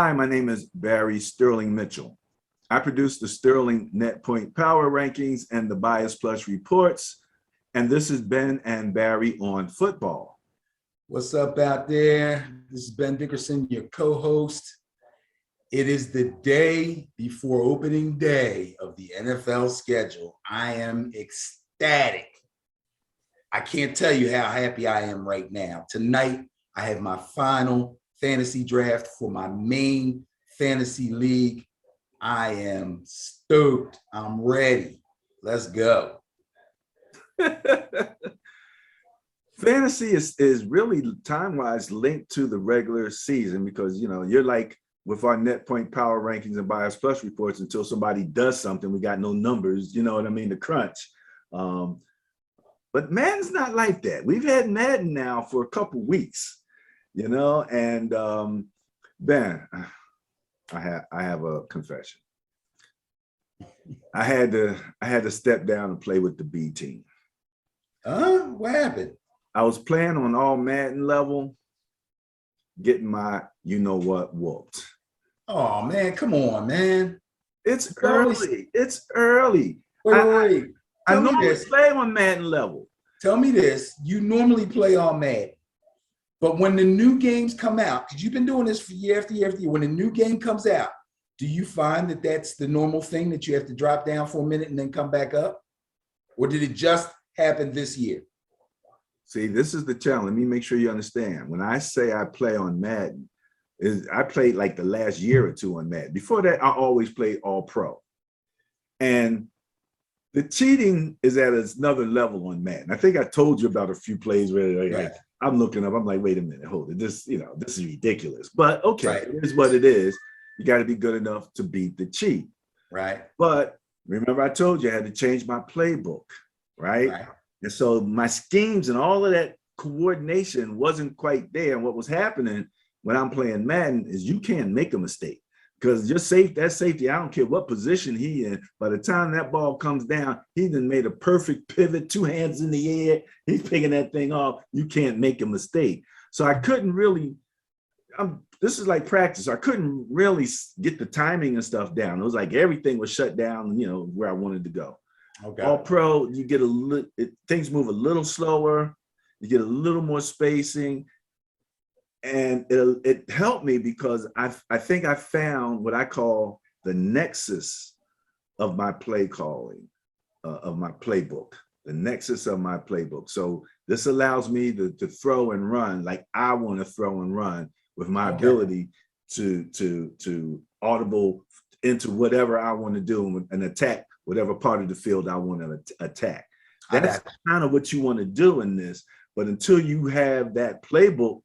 Hi, my name is Barry Sterling Mitchell. I produce the Sterling Net Point Power Rankings and the Bias Plus reports, and this is Ben and Barry on football. What's up out there? This is Ben Dickerson, your co-host. It is the day before opening day of the NFL schedule. I am ecstatic. I can't tell you how happy I am right now. Tonight, I have my final fantasy draft for my main fantasy league. I am stoked. I'm ready. Let's go. Fantasy is really time-wise linked to the regular season because, you know, you're like with our net point power rankings and bias plus reports until somebody does something, we got no numbers, you know what I mean, to crunch. But Madden's not like that. We've had Madden now for a couple weeks, you know, and Ben, I have a confession. I had to step down and play with the B team. What happened? I was playing on all Madden level, getting my you-know-what whooped. Oh, man, come on, man. It's early. It's early. Wait. I normally play on Madden level. Tell me this. You normally play on Madden. But when the new games come out, because you've been doing this for year after year after year, when a new game comes out, do you find that that's the normal thing that you have to drop down for a minute and then come back up? Or did it just happen this year? See, this is the challenge. Let me make sure you understand. When I say I play on Madden, I played like the last year or two on Madden. Before that, I always played all pro. And the cheating is at another level on Madden. I think I told you about a few plays where like, I'm looking up, I'm like, wait a minute, hold it. This is ridiculous. But okay, It is what it is. You got to be good enough to beat the cheat. Right. But remember, I told you I had to change my playbook, right? And so my schemes and all of that coordination wasn't quite there. And what was happening when I'm playing Madden is you can't make a mistake because you're safe. That safety, I don't care what position he in. By the time that ball comes down, he done made a perfect pivot, two hands in the air. He's picking that thing off. You can't make a mistake. So I couldn't really, this is like practice. I couldn't really get the timing and stuff down. It was like everything was shut down, you know, where I wanted to go. Okay. All pro, you get things move a little slower. You get a little more spacing. And it helped me because I think I found what I call the nexus of my play calling, of my playbook, the nexus of my playbook. So this allows me to throw and run like I want to throw and run with my ability to audible into whatever I want to do and attack whatever part of the field I want to attack. That's kind of what you want to do in this. But until you have that playbook,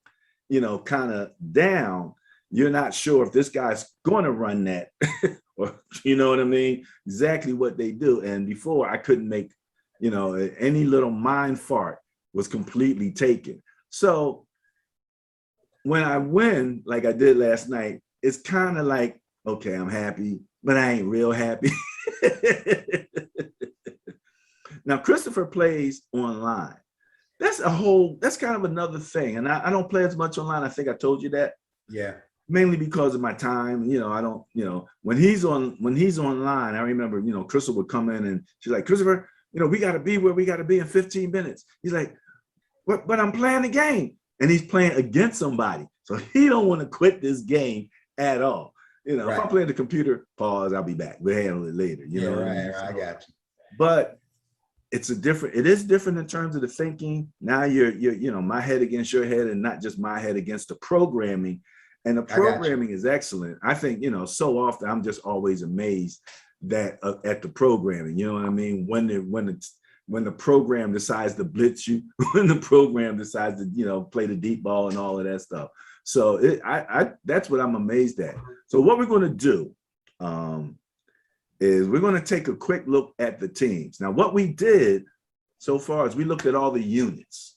you know, kind of down, you're not sure if this guy's going to run that or, you know what I mean? Exactly what they do. And before I couldn't make, you know, any little mind fart was completely taken. So when I win, like I did last night, it's kind of like, okay, I'm happy, but I ain't real happy. Now, Christopher plays online. That's kind of another thing. And I don't play as much online. I think I told you that. Yeah. Mainly because of my time. You know, I don't, you know, when he's online, I remember, you know, Crystal would come in and she's like, Christopher, you know, we got to be where we got to be in 15 minutes. He's like, but I'm playing the game. And he's playing against somebody. So he don't want to quit this game at all. You know, if I'm playing the computer, pause, I'll be back. We'll handle it later. You know what I mean? I got you. But it is different in terms of the thinking. Now you're you know, my head against your head and not just my head against the programming. And the programming is excellent. I think, you know, so often I'm just always amazed that at the programming, you know what I mean? When the program decides to blitz you, when the program decides to, you know, play the deep ball and all of that stuff. So that's what I'm amazed at. So what we're going to do is we're going to take a quick look at the teams. Now, what we did so far is we looked at all the units,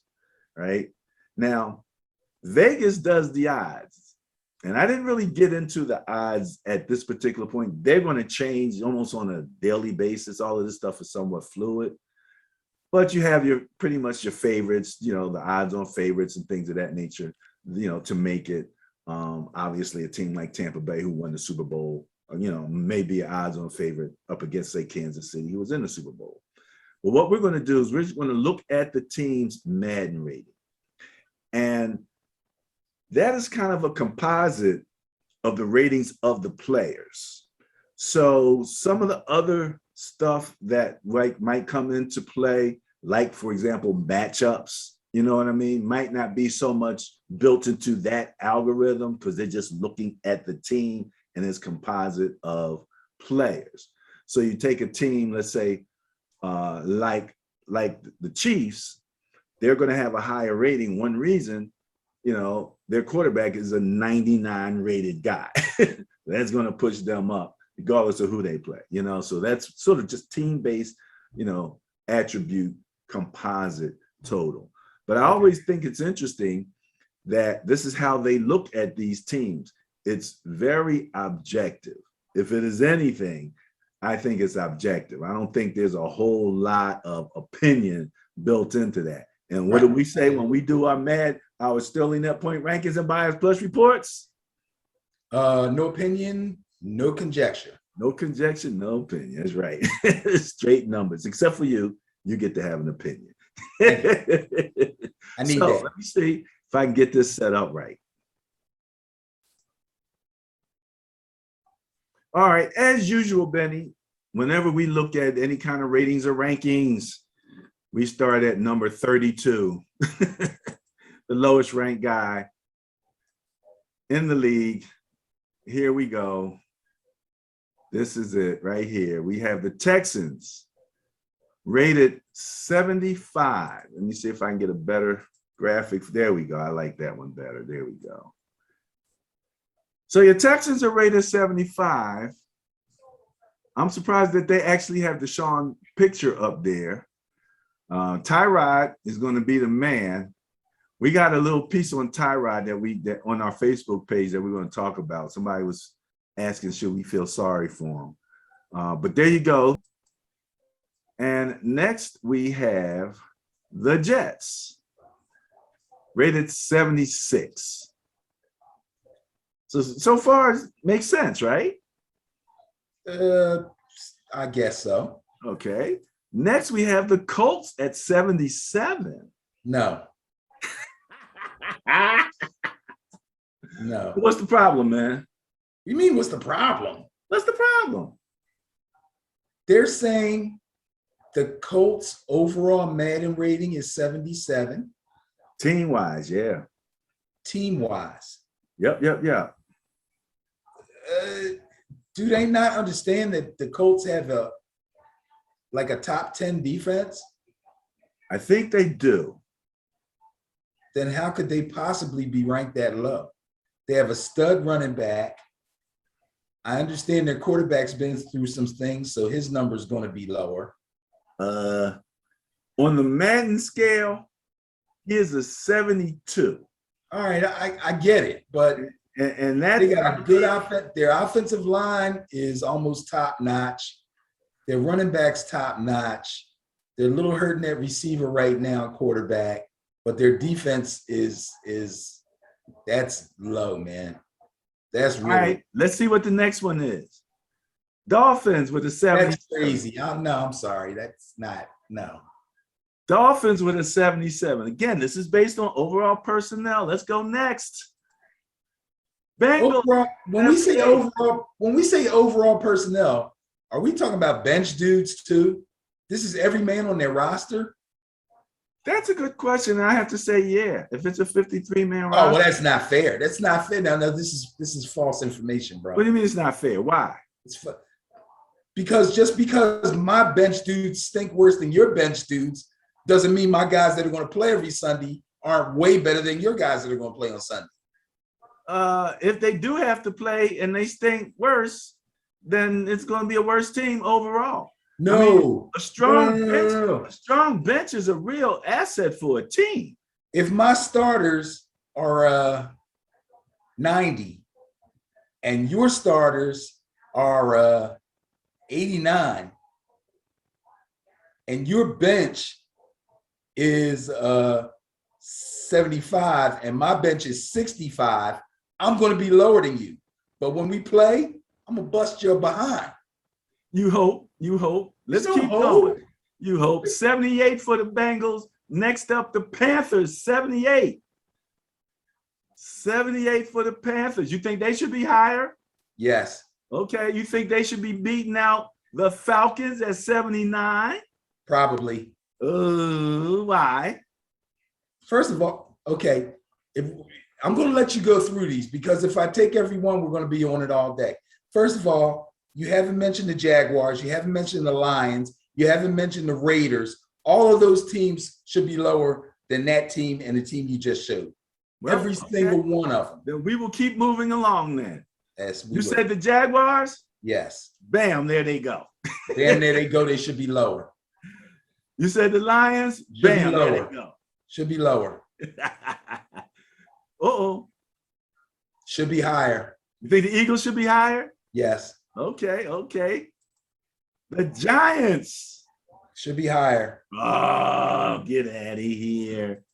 right? Now, Vegas does the odds. And I didn't really get into the odds at this particular point. They're going to change almost on a daily basis. All of this stuff is somewhat fluid. But you have pretty much your favorites, you know, the odds on favorites and things of that nature, you know, to make it. Obviously, a team like Tampa Bay, who won the Super Bowl, may be an odds-on favorite up against, say, Kansas City, who was in the Super Bowl. But what we're going to do is we're just going to look at the team's Madden rating. And that is kind of a composite of the ratings of the players. So some of the other stuff that might come into play, like, for example, matchups, you know what I mean, might not be so much built into that algorithm because they're just looking at the team and its composite of players. So you take a team, let's say, like the Chiefs, they're going to have a higher rating. One reason, their quarterback is a 99 rated guy. That's going to push them up regardless of who they play, so that's sort of just team-based, attribute composite total. But I always think it's interesting that this is how they look at these teams. It's very objective. If it is anything, I think it's objective. I don't think there's a whole lot of opinion built into that. And what do we say when we do our Sterling Net Point rankings and Bias Plus reports? No opinion, no conjecture. No conjecture, no opinion. That's right. Straight numbers. Except for you get to have an opinion. I need that. Let me see if I can get this set up right. All right, as usual, Benny, whenever we look at any kind of ratings or rankings, we start at number 32, the lowest ranked guy in the league. Here we go. This is it right here. We have the Texans rated 75. Let me see if I can get a better graphic. There we go. I like that one better. There we go. So your Texans are rated 75. I'm surprised that they actually have the Deshaun picture up there. Tyrod is going to be the man. We got a little piece on Tyrod that on our Facebook page that we're going to talk about. Somebody was asking, should we feel sorry for him? But there you go. And next we have the Jets, rated 76. So far it makes sense, right? I guess so. Okay. Next we have the Colts at 77. No. No. What's the problem, man? You mean what's the problem? What's the problem? They're saying the Colts overall Madden rating is 77. Team-wise, yeah. Team-wise. Yep. Do they not understand that the Colts have a top 10 defense? I think they do. Then how could they possibly be ranked that low? They have a stud running back. I understand their quarterback's been through some things, so his number is going to be lower. On the Madden scale, he is a 72. All right, I get it, but and that they got a good offense. Their offensive line is almost top notch. Their running back's top notch. They're a little hurting at receiver right now, quarterback, but their defense is that's low, man. That's really all right. Let's see what the next one is. Dolphins with a 70. That's crazy. No, I'm sorry. That's not no. Dolphins with a 77. Again, this is based on overall personnel. Let's go next. Bengals. When we say overall personnel, are we talking about bench dudes too? This is every man on their roster? That's a good question. I have to say, yeah. If it's a 53-man roster. Oh, well, that's not fair. That's not fair. No, this is false information, bro. What do you mean it's not fair? Why? Because just because my bench dudes stink worse than your bench dudes doesn't mean my guys that are going to play every Sunday aren't way better than your guys that are going to play on Sunday. If they do have to play and they stink worse, then it's going to be a worse team overall. No, I mean, a strong bench is a real asset for a team. If my starters are 90 and your starters are 89 and your bench is 75 and my bench is 65, I'm going to be lower than you. But when we play, I'm going to bust your behind. You hope. Let's keep going. You hope. 78 for the Bengals. Next up, the Panthers, 78. 78 for the Panthers. You think they should be higher? Yes. Okay. You think they should be beating out the Falcons at 79? Probably. Why? First of all, okay, I'm going to let you go through these because if I take every one, we're going to be on it all day. First of all, you haven't mentioned the Jaguars. You haven't mentioned the Lions. You haven't mentioned the Raiders. All of those teams should be lower than that team and the team you just showed. Well, every single one of them. Then we will keep moving along then. Yes, you said the Jaguars? Yes. Bam, there they go. Then there they go. They should be lower. You said the Lions? Bam, there they go. Should be lower. Uh-oh. Should be higher. You think the Eagles should be higher? Yes. Okay. The Giants should be higher. Oh, get out of here.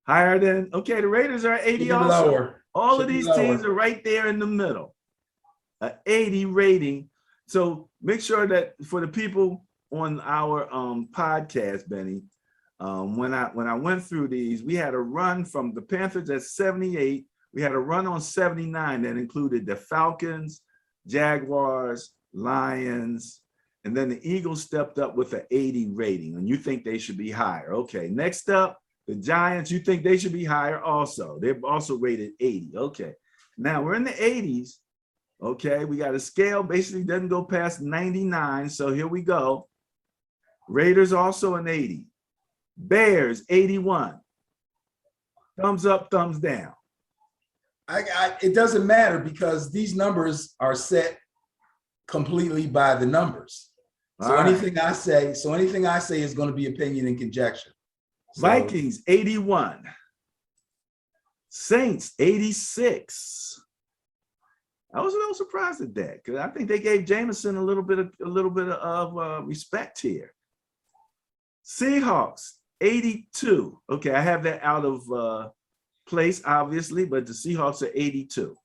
Higher than, okay, the Raiders are 80 also. Lower. All of these teams are right there in the middle. An 80 rating. So make sure that for the people on our podcast, Benny, when I went through these, we had a run from the Panthers at 78. We had a run on 79 that included the Falcons, Jaguars, Lions, and then the Eagles stepped up with an 80 rating, and you think they should be higher. Okay, next up, the Giants, you think they should be higher also. They're also rated 80. Okay, now we're in the 80s. Okay, we got a scale, basically doesn't go past 99, so here we go. Raiders also an 80. Bears, 81. Thumbs up, thumbs down. It doesn't matter because these numbers are set completely by the numbers. So anything I say is going to be opinion and conjecture. So, Vikings, 81. Saints, 86. I was a little surprised at that because I think they gave Jameson a little bit of respect here. Seahawks, 82. Okay, I have that out of place, obviously, but the Seahawks are 82.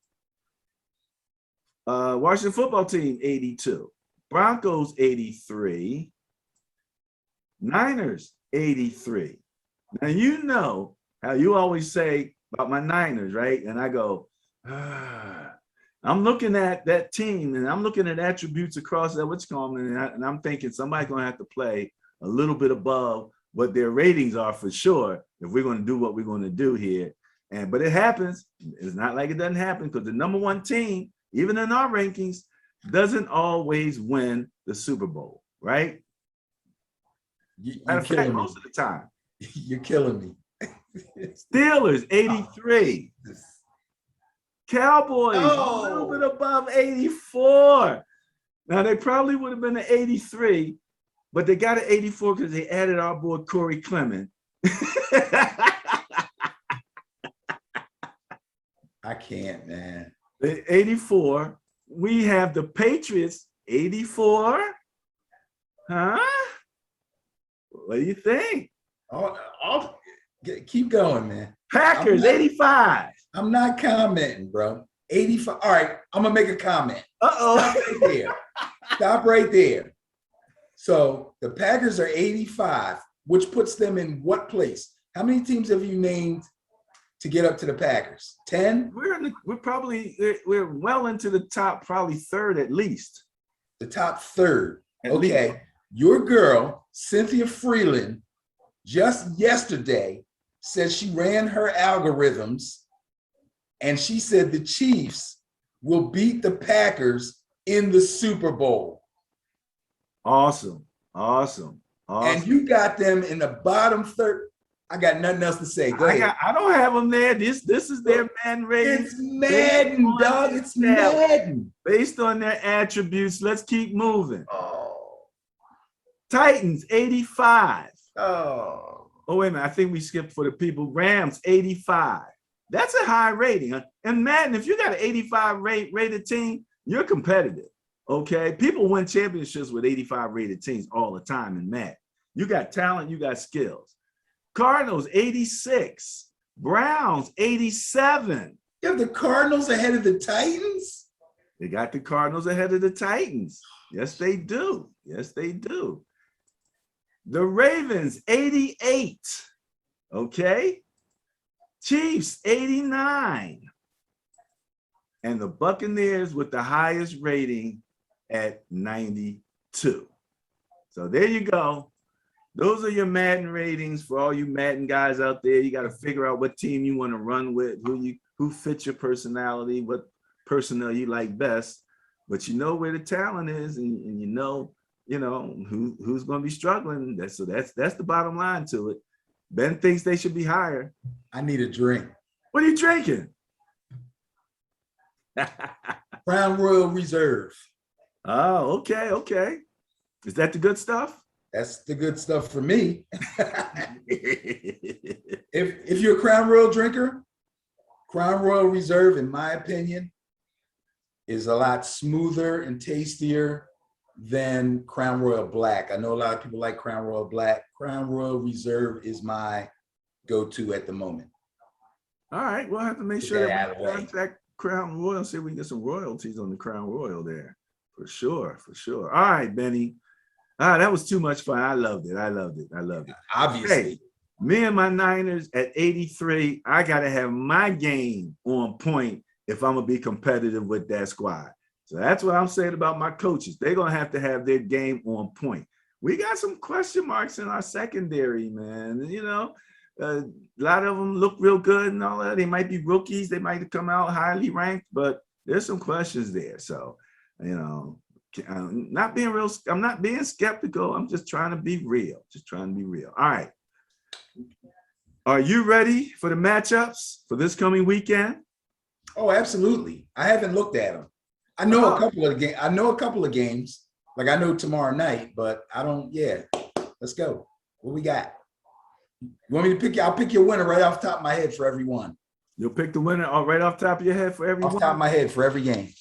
Washington football team, 82. Broncos, 83. Niners, 83. Now, you know how you always say about my Niners, right? And I go, I'm looking at that team and I'm looking at attributes across that, and I'm thinking somebody's going to have to play a little bit above what their ratings are for sure if we're going to do what we're going to do here. But it happens. It's not like it doesn't happen because the number one team, even in our rankings, doesn't always win the Super Bowl, right? Matter of fact, most of the time. You're killing me. Steelers, 83. Cowboys, a little bit above 84. Now, they probably would have been an 83, but they got an 84 because they added our boy Corey Clement. I can't, man. 84. We have the Patriots, 84. Huh? What do you think? I'll keep going, man. Packers, 85. I'm not commenting, bro. 85. All right, I'm going to make a comment. Uh-oh. Stop right there. So the Packers are 85, which puts them in what place? How many teams have you named to get up to the Packers? 10? We're well into the top, probably third at least. The top third. Okay. Your girl, Cynthia Freeland, just yesterday said she ran her algorithms and she said the Chiefs will beat the Packers in the Super Bowl. Awesome. And you got them in the bottom third. I got nothing else to say. Go ahead. I don't have them there. This is their Madden rating. It's Madden, dog. It's Madden. Based on their attributes, let's keep moving. Titans, 85. Oh, wait a minute. I think we skipped for the people. Rams, 85. That's a high rating. Huh? And Madden, if you got an 85 rated team, you're competitive. Okay. People win championships with 85 rated teams all the time in Madden. You got talent, you got skills. Cardinals, 86. Browns, 87. You have the Cardinals ahead of the Titans? They got the Cardinals ahead of the Titans. Yes, they do. Yes, they do. The Ravens, 88. Okay. Chiefs, 89. And the Buccaneers with the highest rating at 92. So there you go. Those are your Madden ratings for all you Madden guys out there. You got to figure out what team you want to run with, who fits your personality, what personnel you like best. But you know where the talent is, and you know who's going to be struggling. That's the bottom line to it. Ben thinks they should be higher. I need a drink. What are you drinking? Crown Royal Reserve. Oh, okay. Is that the good stuff? That's the good stuff for me. if you're a Crown Royal drinker, Crown Royal Reserve, in my opinion, is a lot smoother and tastier than Crown Royal Black. I know a lot of people like Crown Royal Black. Crown Royal Reserve is my go-to at the moment. All right, we'll have to make sure that we contact Crown Royal and see if we can get some royalties on the Crown Royal there. For sure. All right, Benny. That was too much fun. I loved it. Obviously. Hey, me and my Niners at 83, I got to have my game on point if I'm going to be competitive with that squad. So that's what I'm saying about my coaches. They're going to have their game on point. We got some question marks in our secondary, man. A lot of them look real good and all that. They might be rookies. They might come out highly ranked, but there's some questions there. So, I'm not being skeptical. I'm just trying to be real. All right. Are you ready for the matchups for this coming weekend? Oh, absolutely. I haven't looked at them. I know a couple of games. Like I know tomorrow night, but I don't. Yeah, let's go. What we got? You want me to pick? I'll pick your winner right off the top of my head for every one. You'll pick the winner right off the top of your head for every one? Off the top of my head for every game.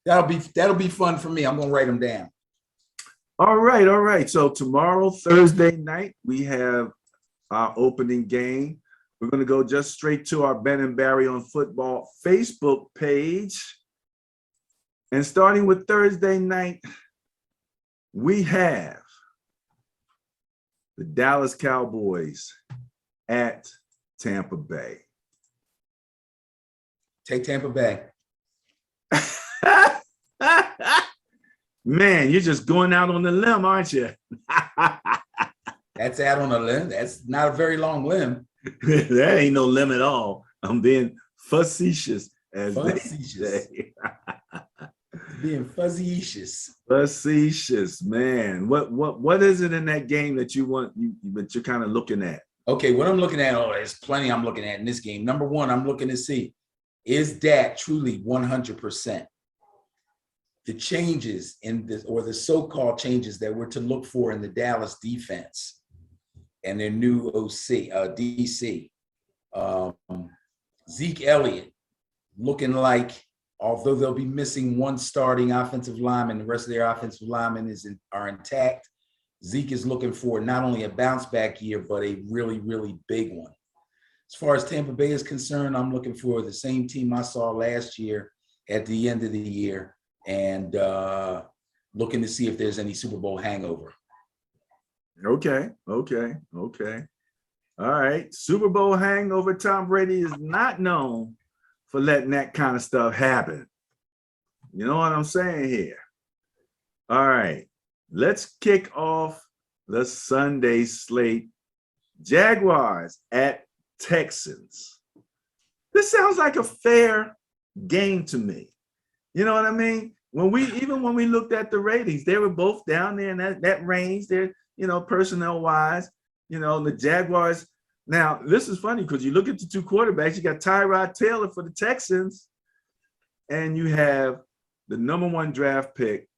That'll be fun for me. I'm gonna write them down. All right. So tomorrow, Thursday night, we have our opening game. We're going to go just straight to our Ben and Barry on Football Facebook page. And starting with Thursday night, we have the Dallas Cowboys at Tampa Bay. Take Tampa Bay. Man, you're just going out on the limb, aren't you? That's out on a limb. That's not a very long limb. That ain't no limb at all. I'm being facetious, as they say. Being fuzzy-icious. Facetious, man. What is it in that game that that you're kind of looking at? Okay, what I'm looking at, there's plenty I'm looking at in this game. Number one, I'm looking to see, is Dak truly 100%? The changes in this, or the so-called changes that we're to look for in the Dallas defense and their new OC, DC. Zeke Elliott looking like, although they'll be missing one starting offensive lineman, the rest of their offensive linemen are intact. Zeke is looking for not only a bounce back year, but a really, really big one. As far as Tampa Bay is concerned, I'm looking for the same team I saw last year at the end of the year, and looking to see if there's any Super Bowl hangover. Okay. All right. Super Bowl hangover. Tom Brady is not known for letting that kind of stuff happen. You know what I'm saying here? All right. Let's kick off the Sunday slate. Jaguars at Texans. This sounds like a fair game to me. You know what I mean? When we looked at the ratings, they were both down there in that range there, personnel wise, the Jaguars. Now, this is funny because you look at the two quarterbacks, you got Tyrod Taylor for the Texans, and you have the number one draft pick,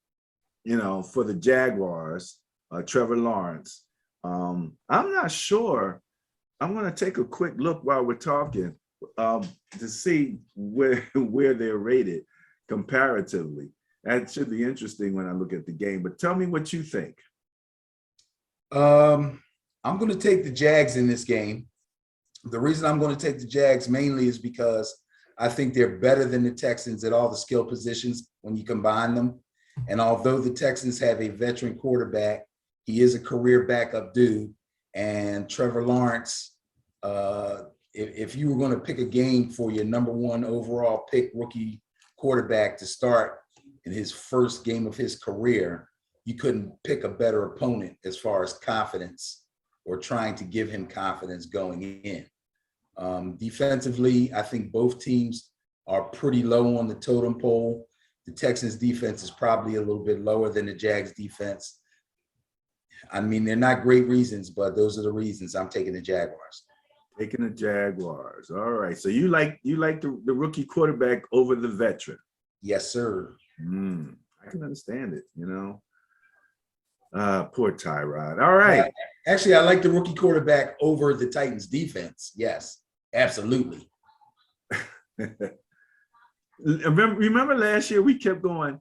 for the Jaguars, Trevor Lawrence. I'm not sure. I'm going to take a quick look while we're talking to see where they're rated comparatively. That should be interesting when I look at the game. But tell me what you think. I'm going to take the Jags in this game. The reason I'm going to take the Jags mainly is because I think they're better than the Texans at all the skill positions when you combine them. And although the Texans have a veteran quarterback, he is a career backup dude. And Trevor Lawrence, if you were going to pick a game for your number one overall pick rookie quarterback to start in his first game of his career, you couldn't pick a better opponent as far as confidence or trying to give him confidence going in. Defensively, I think both teams are pretty low on the totem pole. The Texans defense is probably a little bit lower than the Jags defense. I mean, they're not great reasons, but those are the reasons I'm taking the Jaguars. Taking the Jaguars. All right. So you like the rookie quarterback over the veteran? Yes, sir. I can understand it, Poor Tyrod. All right. Actually, I like the rookie quarterback over the Titans defense. Yes, absolutely. Remember last year we kept going,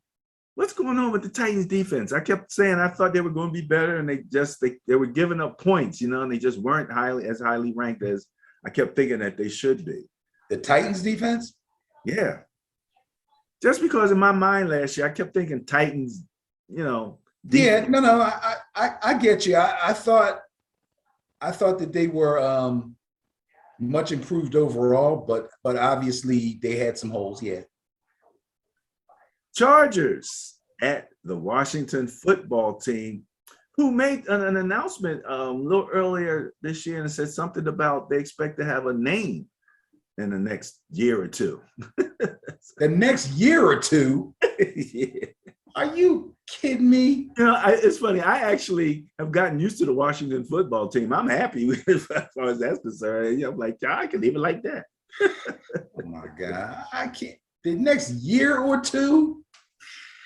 what's going on with the Titans defense? I kept saying I thought they were going to be better, and they were giving up points, and they just weren't highly ranked as I kept thinking that they should be. The Titans defense? Yeah. Just because in my mind last year, I kept thinking Titans, defense. Yeah, no, I get you. I thought that they were much improved overall, but obviously they had some holes. Yeah. Chargers at the Washington football team, who made an announcement a little earlier this year and said something about they expect to have a name in the next year or two. The next year or two? Yeah. Are you kidding me? It's funny. I actually have gotten used to the Washington football team. I'm happy with as far as that's concerned. I'm like, I can leave it like that. Oh my God. I can't. The next year or two?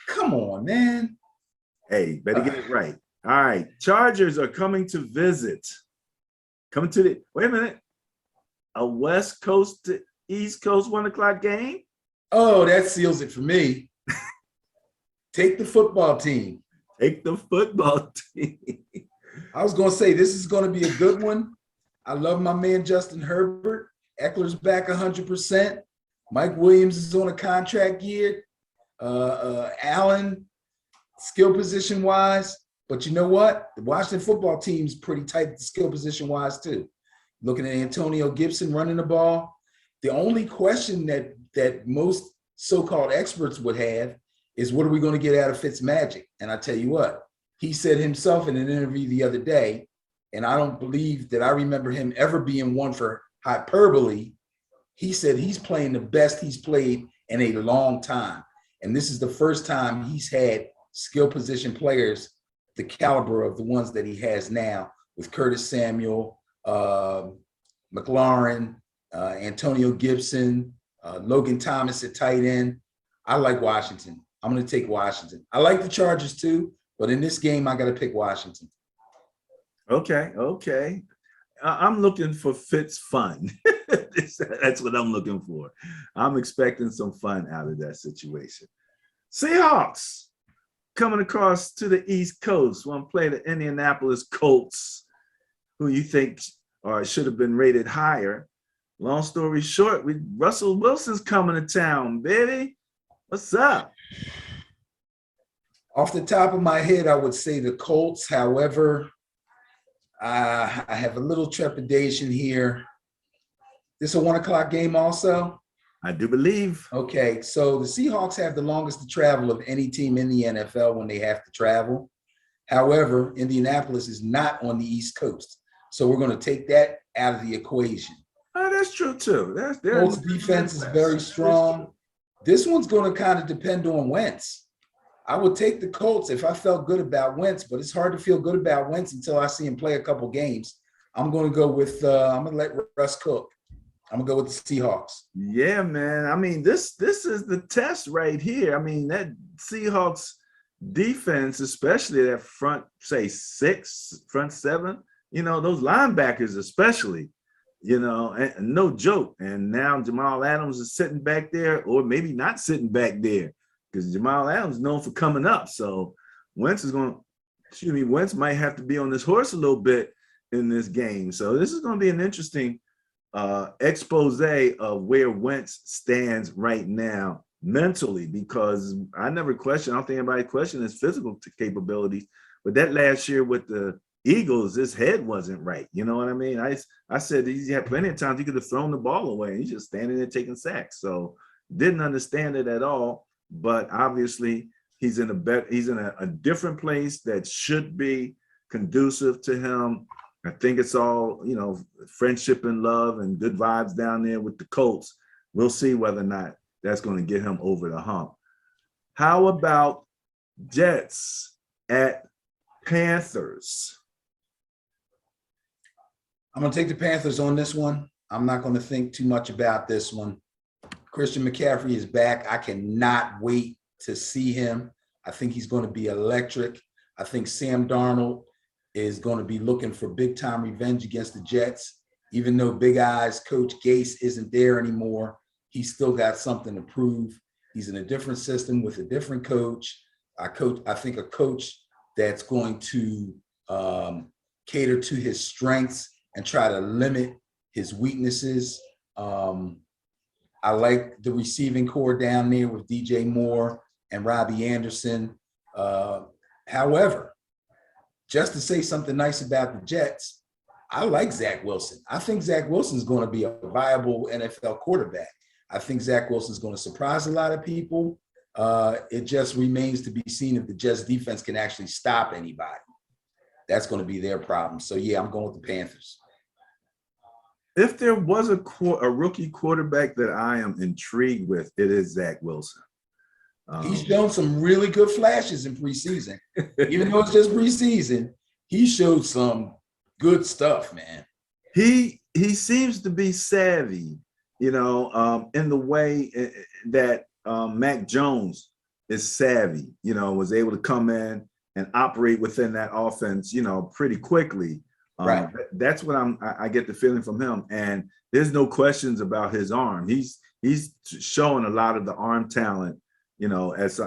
Come on, man. Hey, better get it right. All right. Chargers are coming to visit. Wait a minute. A West Coast to East Coast 1 o'clock game? Oh, that seals it for me. Take the football team. Take the football team. I was going to say, this is going to be a good one. I love my man, Justin Herbert. Eckler's back 100%. Mike Williams is on a contract year. Allen, skill position wise. But you know what? The Washington football team's pretty tight skill position wise too. Looking at Antonio Gibson running the ball. The only question that most so-called experts would have is, what are we going to get out of Fitzmagic? And I tell you what, he said himself in an interview the other day, and I don't believe that I remember him ever being one for hyperbole. He said he's playing the best he's played in a long time. And this is the first time he's had skill position players the caliber of the ones that he has now, with Curtis Samuel, McLaurin, Antonio Gibson, Logan Thomas at tight end. I like Washington. I'm going to take Washington. I like the Chargers too, but in this game, I got to pick Washington. Okay. I'm looking for Fitz fun. That's what I'm looking for. I'm expecting some fun out of that situation. Seahawks coming across to the East Coast. Want to play the Indianapolis Colts, who you think should have been rated higher. Long story short, Russell Wilson's coming to town, baby. What's up? Off the top of my head, I would say the Colts. However, I have a little trepidation here. This is a 1 o'clock game also? I do believe. Okay, so the Seahawks have the longest to travel of any team in the NFL when they have to travel. However, Indianapolis is not on the East Coast. So we're going to take that out of the equation. Oh, that's true too. Colts defense is very strong. This one's going to kind of depend on Wentz. I would take the Colts if I felt good about Wentz, but it's hard to feel good about Wentz until I see him play a couple games. I'm going to go with I'm going to let Russ cook. I'm going to go with the Seahawks. Yeah, man. I mean, this is the test right here. I mean, that Seahawks defense, especially that front, say 6, front 7, those linebackers especially, and no joke. And now Jamal Adams is sitting back there, or maybe not sitting back there, because Jamal Adams is known for coming up. So Wentz might have to be on this horse a little bit in this game. So this is going to be an interesting expose of where Wentz stands right now mentally, because I never questioned, I don't think anybody questioned his physical capabilities, but that last year with the Eagles, his head wasn't right. You know what I mean? I said he had plenty of times he could have thrown the ball away. He's just standing there taking sacks. So didn't understand it at all. But obviously he's in a different place that should be conducive to him. I think it's all, you know, friendship and love and good vibes down there with the Colts. We'll see whether or not that's going to get him over the hump. How about Jets at Panthers? I'm going to take the Panthers on this one. I'm not going to think too much about this one. Christian McCaffrey is back. I cannot wait to see him. I think he's going to be electric. I think Sam Darnold is going to be looking for big-time revenge against the Jets. Even though Big Eyes Coach Gase isn't there anymore, he's still got something to prove. He's in a different system with a different coach. I think a coach that's going to cater to his strengths and try to limit his weaknesses. I like the receiving core down there with DJ Moore and Robbie Anderson. However, just to say something nice about the Jets, I like Zach Wilson. I think Zach Wilson is going to be a viable NFL quarterback. I think Zach Wilson is going to surprise a lot of people. It just remains to be seen if the Jets defense can actually stop anybody. That's going to be their problem. So, yeah, I'm going with the Panthers. If there was a rookie quarterback that I am intrigued with, it is Zach Wilson. He's shown some really good flashes in preseason. Even though it's just preseason, he showed some good stuff, man. He seems to be savvy, you know, in the way that Mac Jones is savvy, you know, was able to come in and operate within that offense, you know, pretty quickly. Right. That's what I get the feeling from him. And there's no questions about his arm. He's showing a lot of the arm talent, you know, as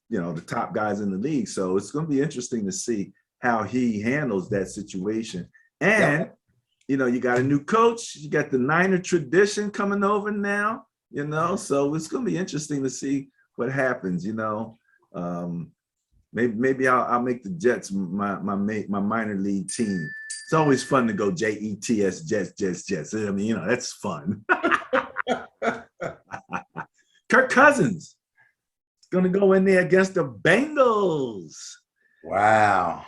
you know, the top guys in the league. So it's going to be interesting to see how he handles that situation. And, you know, you got a new coach, you got the Niner tradition coming over now, you know, so it's going to be interesting to see what happens, you know. Maybe I'll make the Jets my minor league team. It's always fun to go Jets, Jets. I mean, you know, that's fun. Kirk Cousins is going to go in there against the Bengals. Wow.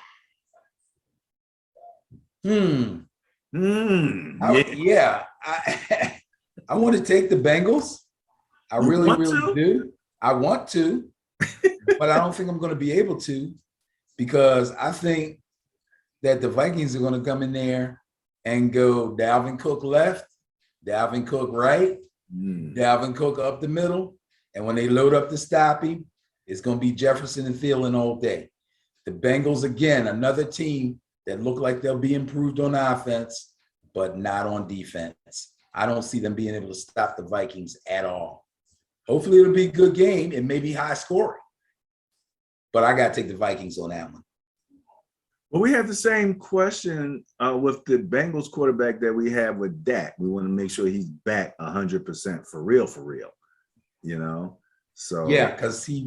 Yeah. I want to take the Bengals. I really do. I want to, but I don't think I'm going to be able to, because I think that the Vikings are going to come in there and go Dalvin Cook left, Dalvin Cook right, Dalvin Cook up the middle. And when they load up to stop him, it's going to be Jefferson and Thielen all day. The Bengals, again, another team that look like they'll be improved on offense, but not on defense. I don't see them being able to stop the Vikings at all. Hopefully it'll be a good game. It may be high scoring, but I got to take the Vikings on that one. Well, we have the same question with the Bengals quarterback that we have with Dak. We want to make sure he's back 100% for real, you know? So yeah, because he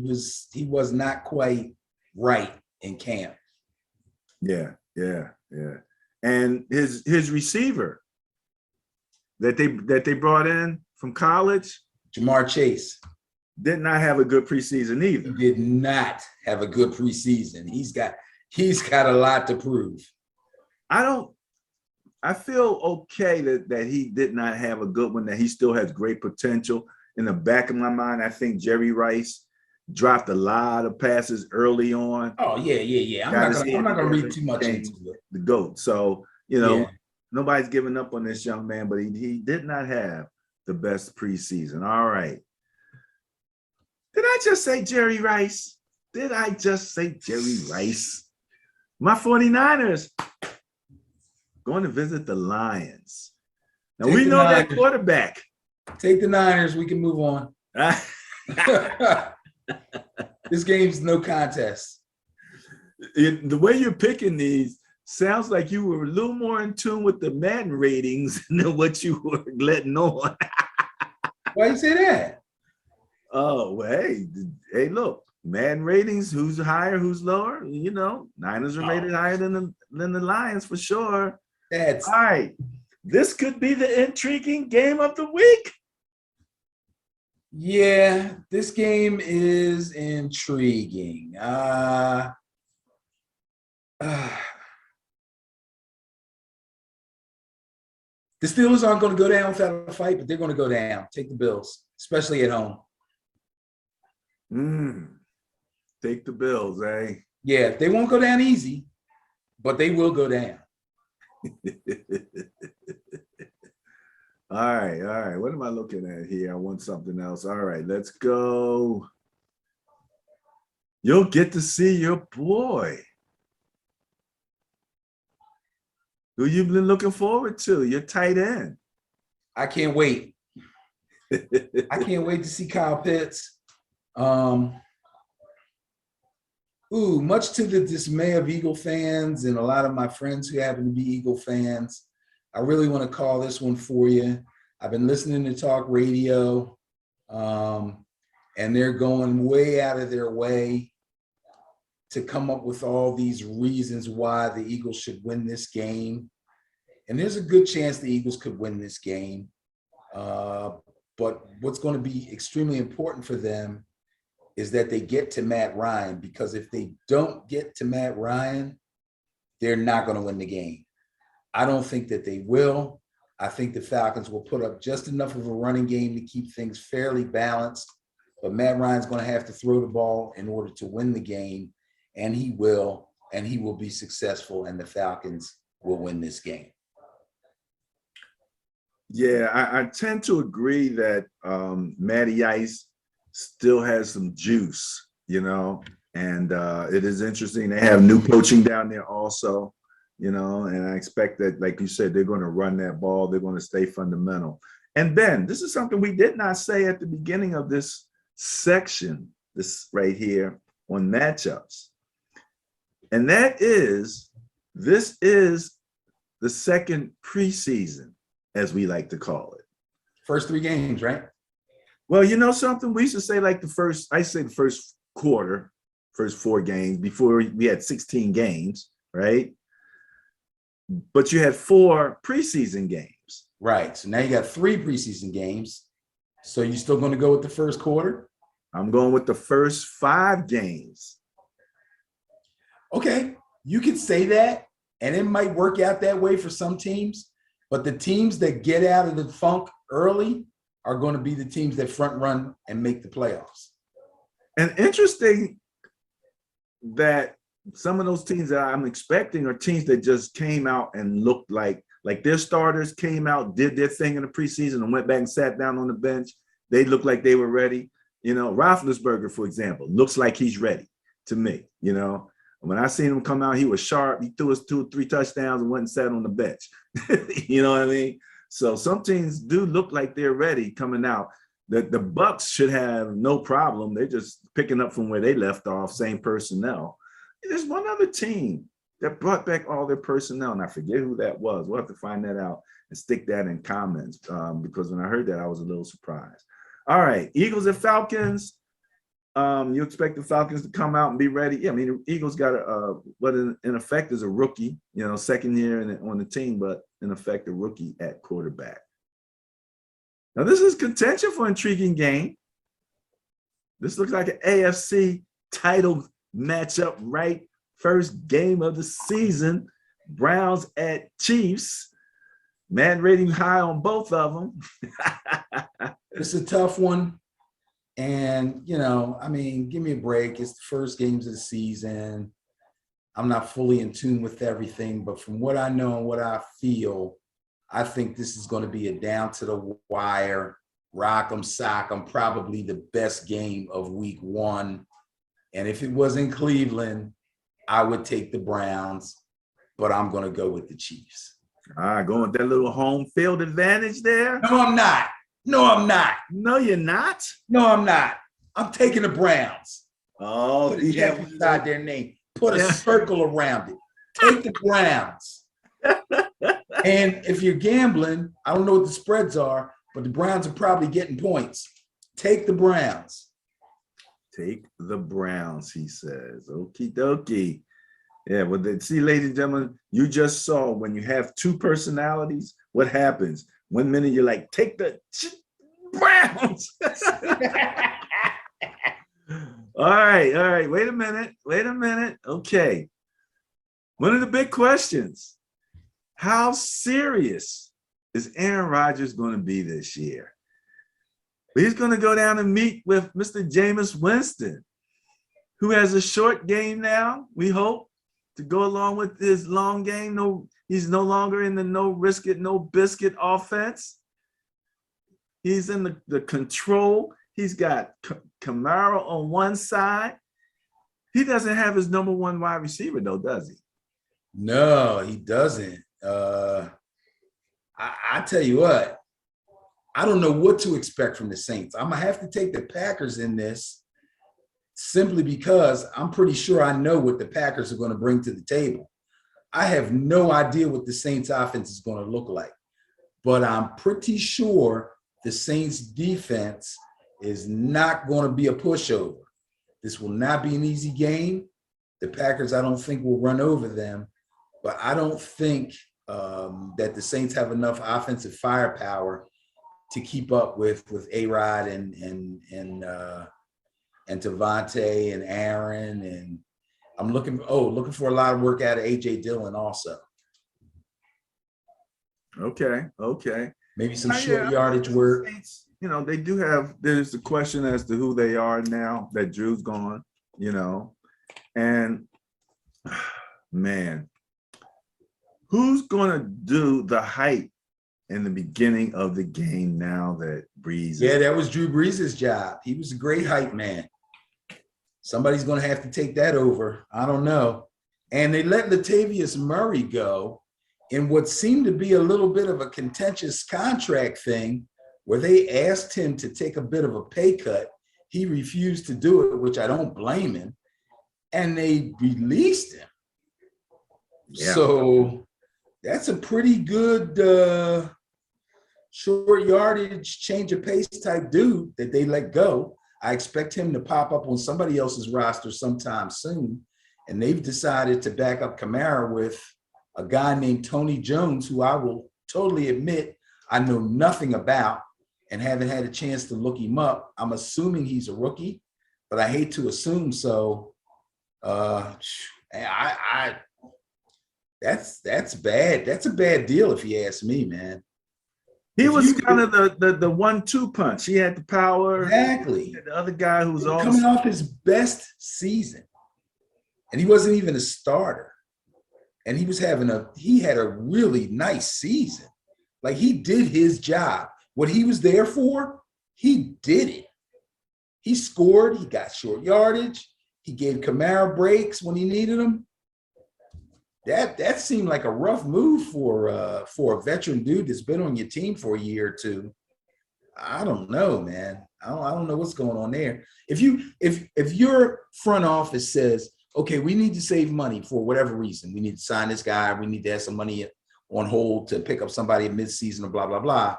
was not quite right in camp. Yeah. And his receiver that they brought in from college, Jamar Chase, did not have a good preseason either. He did not have a good preseason. He's got a lot to prove. I feel okay that he did not have a good one, that he still has great potential. In the back of my mind, I think Jerry Rice dropped a lot of passes early on. Oh, yeah. I'm not gonna read too much into it. The GOAT. So, you know, nobody's giving up on this young man, but he did not have the best preseason. All right. Did I just say Jerry Rice? My 49ers going to visit the Lions. Now, we know that quarterback. Take the Niners. We can move on. This game's no contest. The way you're picking these Sounds like you were a little more in tune with the Madden ratings than what you were letting on. Why you say that? Oh, well, hey, look, Madden ratings, who's higher, who's lower? You know, Niners are rated higher than the Lions for sure. That's all right. This could be the intriguing game of the week. Yeah, this game is intriguing. The Steelers aren't going to go down without a fight, but they're going to go down. Take the Bills, especially at home. Take the Bills, eh? Yeah, they won't go down easy, but they will go down. All right. What am I looking at here? I want something else. All right, let's go. You'll get to see your boy. Who you've been looking forward to, your tight end. I can't wait. I can't wait to see Kyle Pitts. Much to the dismay of Eagle fans and a lot of my friends who happen to be Eagle fans, I really want to call this one for you. I've been listening to talk radio, and they're going way out of their way to come up with all these reasons why the Eagles should win this game. And there's a good chance the Eagles could win this game. But what's going to be extremely important for them is that they get to Matt Ryan, because if they don't get to Matt Ryan, they're not going to win the game. I don't think that they will. I think the Falcons will put up just enough of a running game to keep things fairly balanced. But Matt Ryan's going to have to throw the ball in order to win the game. And he will be successful, and the Falcons will win this game. Yeah, I tend to agree that Matty Ice still has some juice, you know, and it is interesting. They have new coaching down there also, you know, and I expect that, like you said, they're going to run that ball. They're going to stay fundamental. And Ben, this is something we did not say at the beginning of this section, this right here on matchups. And that is, this is the second preseason, as we like to call it. First 3 games, right? Well, you know something? We used to say like the first quarter, first 4 games, before we had 16 games, right? But you had 4 preseason games. Right. So now you got 3 preseason games. So you still going to go with the first quarter? I'm going with the first 5 games. Okay, you can say that, and it might work out that way for some teams, but the teams that get out of the funk early are going to be the teams that front run and make the playoffs. And interesting that some of those teams that I'm expecting are teams that just came out and looked like their starters came out, did their thing in the preseason and went back and sat down on the bench. They looked like they were ready. You know, Roethlisberger, for example, looks like he's ready to me, you know. When I seen him come out, he was sharp. He threw us 2 or 3 touchdowns and went and sat on the bench. You know what I mean? So some teams do look like they're ready coming out. The Bucs should have no problem. They're just picking up from where they left off, same personnel. There's one other team that brought back all their personnel, and I forget who that was. We'll have to find that out and stick that in comments, because when I heard that, I was a little surprised. All right, Eagles and Falcons. You expect the Falcons to come out and be ready? Yeah, I mean, the Eagles got what in effect is a rookie, you know, second year on the team, but in effect a rookie at quarterback. Now, this is contention for an intriguing game. This looks like an AFC title matchup, right? First game of the season. Browns at Chiefs. Man rating high on both of them. It's a tough one. And, you know, I mean, give me a break. It's the first games of the season. I'm not fully in tune with everything, but from what I know and what I feel, I think this is going to be a down to the wire, rock 'em, sock 'em, probably the best game of week 1. And if it was in Cleveland, I would take the Browns, but I'm going to go with the Chiefs. All right, going with that little home field advantage there. No, I'm not. No, I'm not. No, you're not. No, I'm not. I'm taking the Browns. Oh, Put a F beside their name. Put a circle around it. Take the Browns. And if you're gambling, I don't know what the spreads are, but the Browns are probably getting points. Take the Browns. Take the Browns, he says. Okie dokie. Yeah, well, see, ladies and gentlemen, you just saw when you have two personalities, what happens. 1 minute you're like, take the Browns. All right. Wait a minute. Okay. One of the big questions, how serious is Aaron Rodgers going to be this year? He's going to go down and meet with Mr. Jameis Winston, who has a short game now, we hope, to go along with his long game. No, he's no longer in the no risk it, no biscuit offense. He's in the control. He's got Kamara on one side. He doesn't have his number one wide receiver, though, does he? No, he doesn't. I tell you what, I don't know what to expect from the Saints. I'm going to have to take the Packers in this simply because I'm pretty sure I know what the Packers are going to bring to the table. I have no idea what the Saints offense is going to look like, but I'm pretty sure the Saints defense is not going to be a pushover. This will not be an easy game. The Packers, I don't think, will run over them, but I don't think that the Saints have enough offensive firepower to keep up with A-Rod and Devontae and Aaron, and I'm looking for a lot of work out of A.J. Dillon also. Okay. Maybe some short yardage work. Saints, they do have, there's a question as to who they are now that Drew's gone, and man, who's going to do the hype in the beginning of the game now that Breeze? Yeah, that was Drew Brees' job. He was a great hype man. Somebody's going to have to take that over. I don't know. And they let Latavius Murray go in what seemed to be a little bit of a contentious contract thing where they asked him to take a bit of a pay cut. He refused to do it, which I don't blame him. And they released him. Yeah. So that's a pretty good short yardage, change of pace type dude that they let go. I expect him to pop up on somebody else's roster sometime soon. And they've decided to back up Kamara with a guy named Tony Jones, who I will totally admit I know nothing about and haven't had a chance to look him up. I'm assuming he's a rookie, but I hate to assume so. That's bad. That's a bad deal if you ask me, man. He was kind of the 1-2 punch. He had the power. Exactly. The other guy who's coming off his best season, and he wasn't even a starter. And he had a really nice season. Like, he did his job. What he was there for, he did it. He scored. He got short yardage. He gave Kamara breaks when he needed them. That seemed like a rough move for a veteran dude that's been on your team for a year or two. I don't know, man. I don't know what's going on there. If your front office says, okay, we need to save money for whatever reason, we need to sign this guy, we need to have some money on hold to pick up somebody at midseason or blah, blah, blah.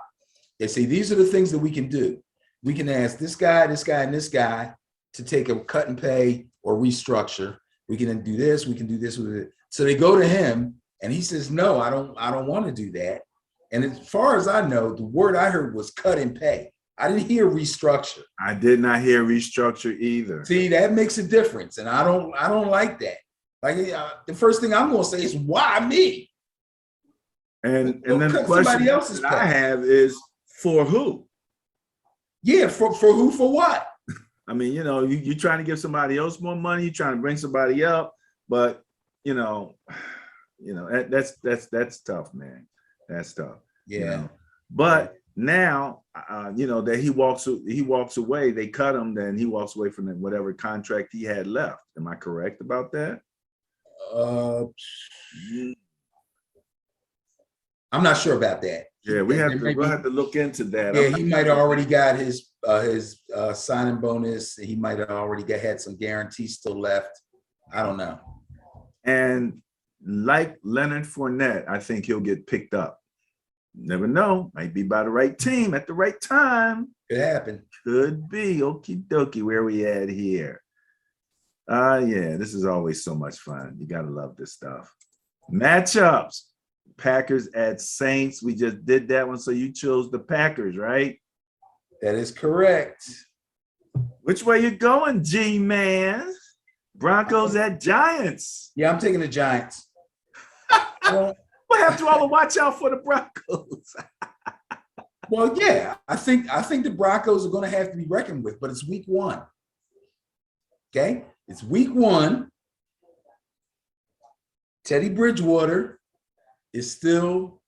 They say, these are the things that we can do. We can ask this guy, and this guy to take a cut and pay or restructure. We can do this. We can do this with it. So they go to him, and he says, "No, I don't want to do that." And as far as I know, the word I heard was cut and pay. I didn't hear restructure. I did not hear restructure either. See, that makes a difference, and I don't like that. Like, the first thing I'm going to say is, "Why me?" And then the question that I have is, for who? Yeah, for who? For what? I mean, you're trying to give somebody else more money. You're trying to bring somebody up, but that's tough, man. That's tough. Yeah. But now, that he walks away. They cut him, then he walks away from whatever contract he had left. Am I correct about that? I'm not sure about that. Yeah, we'll have to look into that. Yeah, he might have already got his signing bonus. He might have already had some guarantees still left. I don't know. And like Leonard Fournette, I think he'll get picked up. Never know. Might be by the right team at the right time. Could happen. Could be. Okie dokie. Where we at here? Yeah, this is always so much fun. You gotta love this stuff. Matchups. Packers at Saints. We just did that one. So you chose the Packers, right? That is correct. Which way you going, G-Man? Broncos at Giants. Yeah, I'm taking the Giants. What happened to all the watch out for the Broncos? Well, yeah, I think the Broncos are going to have to be reckoned with, but it's week 1. Okay, it's week 1. Teddy Bridgewater is still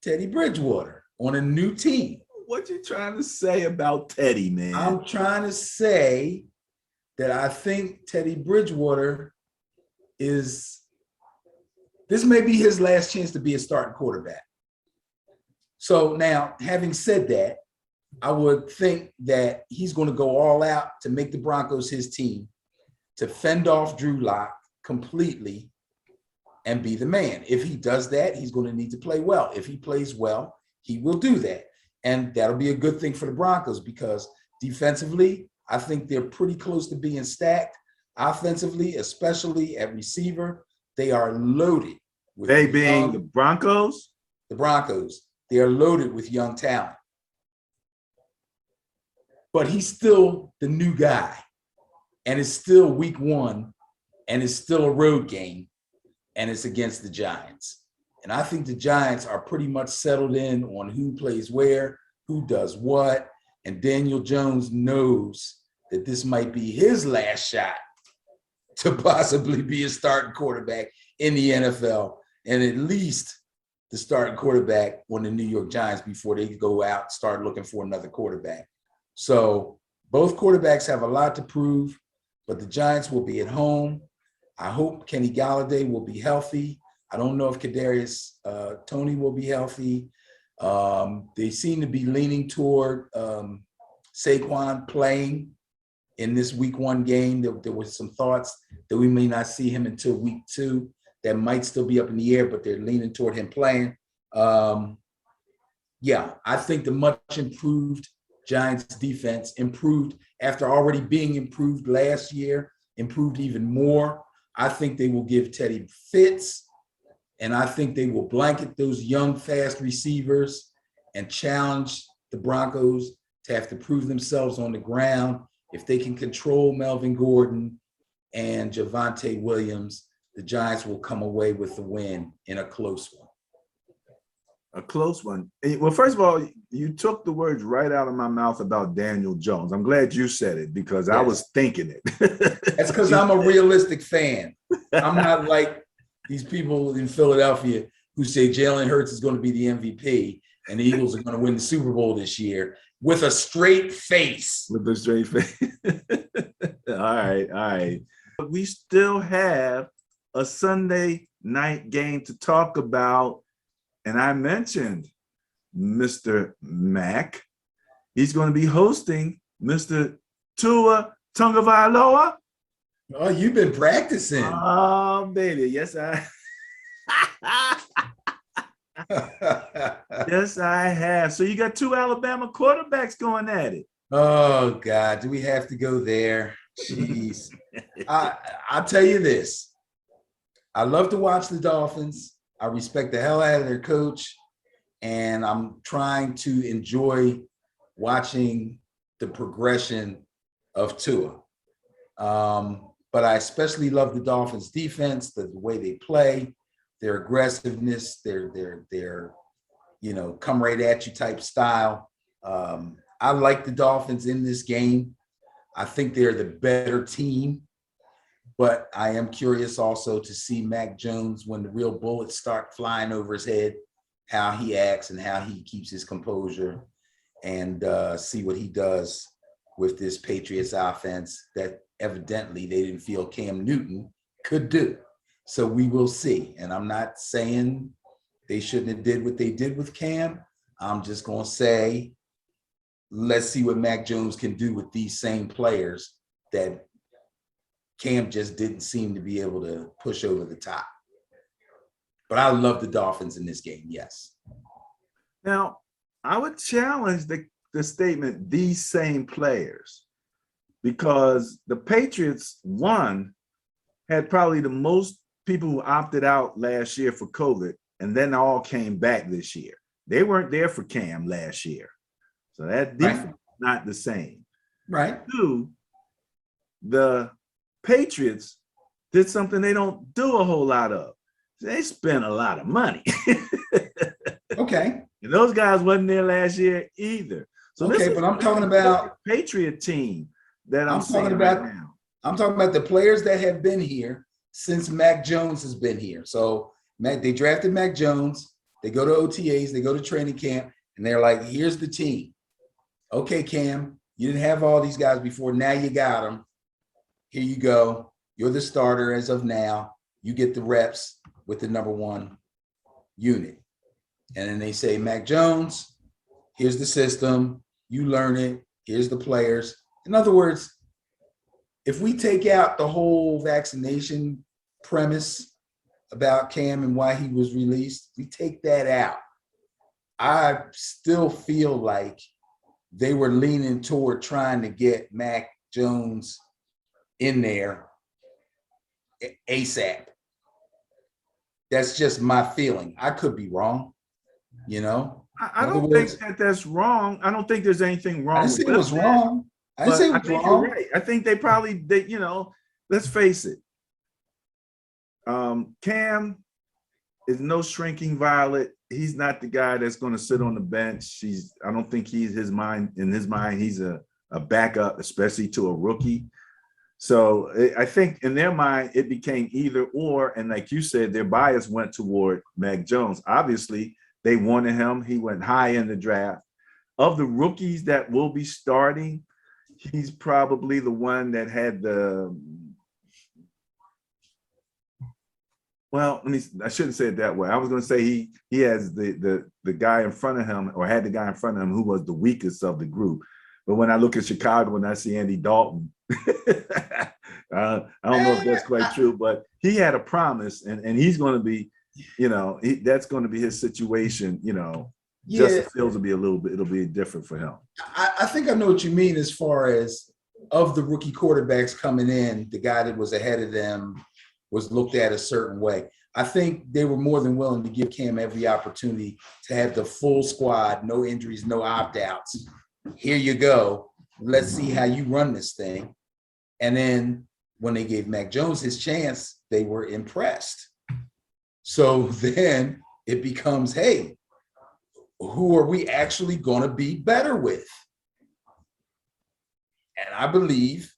Teddy Bridgewater on a new team. What you trying to say about Teddy, man? I'm trying to say that I think Teddy Bridgewater this may be his last chance to be a starting quarterback. So now, having said that, I would think that he's going to go all out to make the Broncos his team, to fend off Drew Lock completely and be the man. If he does that, he's going to need to play well. If he plays well, he will do that. And that'll be a good thing for the Broncos because defensively, I think they're pretty close to being stacked. Offensively, especially at receiver, they are loaded. They being the Broncos? The Broncos. They are loaded with young talent. But he's still the new guy. And it's still week 1. And it's still a road game. And it's against the Giants. And I think the Giants are pretty much settled in on who plays where, who does what. And Daniel Jones knows that this might be his last shot to possibly be a starting quarterback in the NFL, and at least the starting quarterback on the New York Giants before they go out and start looking for another quarterback. So both quarterbacks have a lot to prove, but the Giants will be at home. I hope Kenny Golladay will be healthy. I don't know if Kadarius Toney will be healthy. They seem to be leaning toward Saquon playing in this week 1 game. There was some thoughts that we may not see him until week 2. That might still be up in the air, but they're leaning toward him playing. Yeah, I think the much improved Giants defense improved after already being improved last year, improved even more. I think they will give Teddy fits. And I think they will blanket those young, fast receivers and challenge the Broncos to have to prove themselves on the ground. If they can control Melvin Gordon and Javonte Williams, the Giants will come away with the win in a close one. A close one. Well, first of all, you took the words right out of my mouth about Daniel Jones. I'm glad you said it because I was thinking it. That's because I'm a realistic fan. I'm not like these people in Philadelphia who say Jalen Hurts is going to be the MVP and the Eagles are going to win the Super Bowl this year with a straight face. With a straight face. All right. But we still have a Sunday night game to talk about. And I mentioned Mr. Mack. He's going to be hosting Mr. Tua Tagovailoa. Oh, you've been practicing. Oh, baby. Yes, yes, I have. So you got 2 Alabama quarterbacks going at it. Oh, God. Do we have to go there? Jeez. I'll tell you this. I love to watch the Dolphins. I respect the hell out of their coach. And I'm trying to enjoy watching the progression of Tua. But I especially love the Dolphins defense, the way they play, their aggressiveness, their come right at you type style. I like the Dolphins in this game. I think they're the better team, but I am curious also to see Mac Jones when the real bullets start flying over his head, how he acts and how he keeps his composure, and see what he does with this Patriots offense that evidently they didn't feel Cam Newton could do. So we will see. And I'm not saying they shouldn't have did what they did with Cam. I'm just going to say, let's see what Mac Jones can do with these same players that Cam just didn't seem to be able to push over the top. But I love the Dolphins in this game. Yes. Now, I would challenge the statement, these same players, because the Patriots, one, had probably the most people who opted out last year for COVID, and then all came back this year. They weren't there for Cam last year. So that defense is not the same. Right. Two, the Patriots did something they don't do a whole lot of. They spent a lot of money. Okay. And those guys wasn't there last year either. So okay, this but I'm talking about Patriot team that I'm talking seeing about right now. I'm talking about the players that have been here since Mac Jones has been here. So they drafted Mac Jones, they go to OTAs, they go to training camp, and they're like, here's the team. Okay, Cam, you didn't have all these guys before. Now you got them. Here you go. You're the starter as of now. You get the reps with the number one unit. And then they say, Mac Jones, here's the system. You learn it. Here's the players. In other words, if we take out the whole vaccination premise about Cam and why he was released, we take that out. I still feel like they were leaning toward trying to get Mac Jones in there ASAP. That's just my feeling. I could be wrong, you know. I don't think that's wrong. I don't think there's anything wrong. I didn't say it was wrong. I didn't say it was wrong. You're right. I think let's face it. Cam is no shrinking violet. He's not the guy that's going to sit on the bench. I don't think in his mind, he's a backup, especially to a rookie. So I think in their mind, it became either or. And like you said, their bias went toward Mac Jones. Obviously, they wanted him. He went high in the draft. Of the rookies that will be starting, he's probably the one that had I shouldn't say it that way. I was going to say he has the guy in front of him, or had the guy in front of him who was the weakest of the group. But when I look at Chicago and I see Andy Dalton, I don't know if that's quite true, but he had a promise, and he's going to be, that's going to be his situation. Justin Fields will be it'll be different for him. I think I know what you mean as far as of the rookie quarterbacks coming in, the guy that was ahead of them was looked at a certain way. I think they were more than willing to give Cam every opportunity to have the full squad, no injuries, no opt-outs. Here you go. Let's see how you run this thing. And then when they gave Mac Jones his chance, they were impressed. So then it becomes, hey, who are we actually going to be better with? And I believe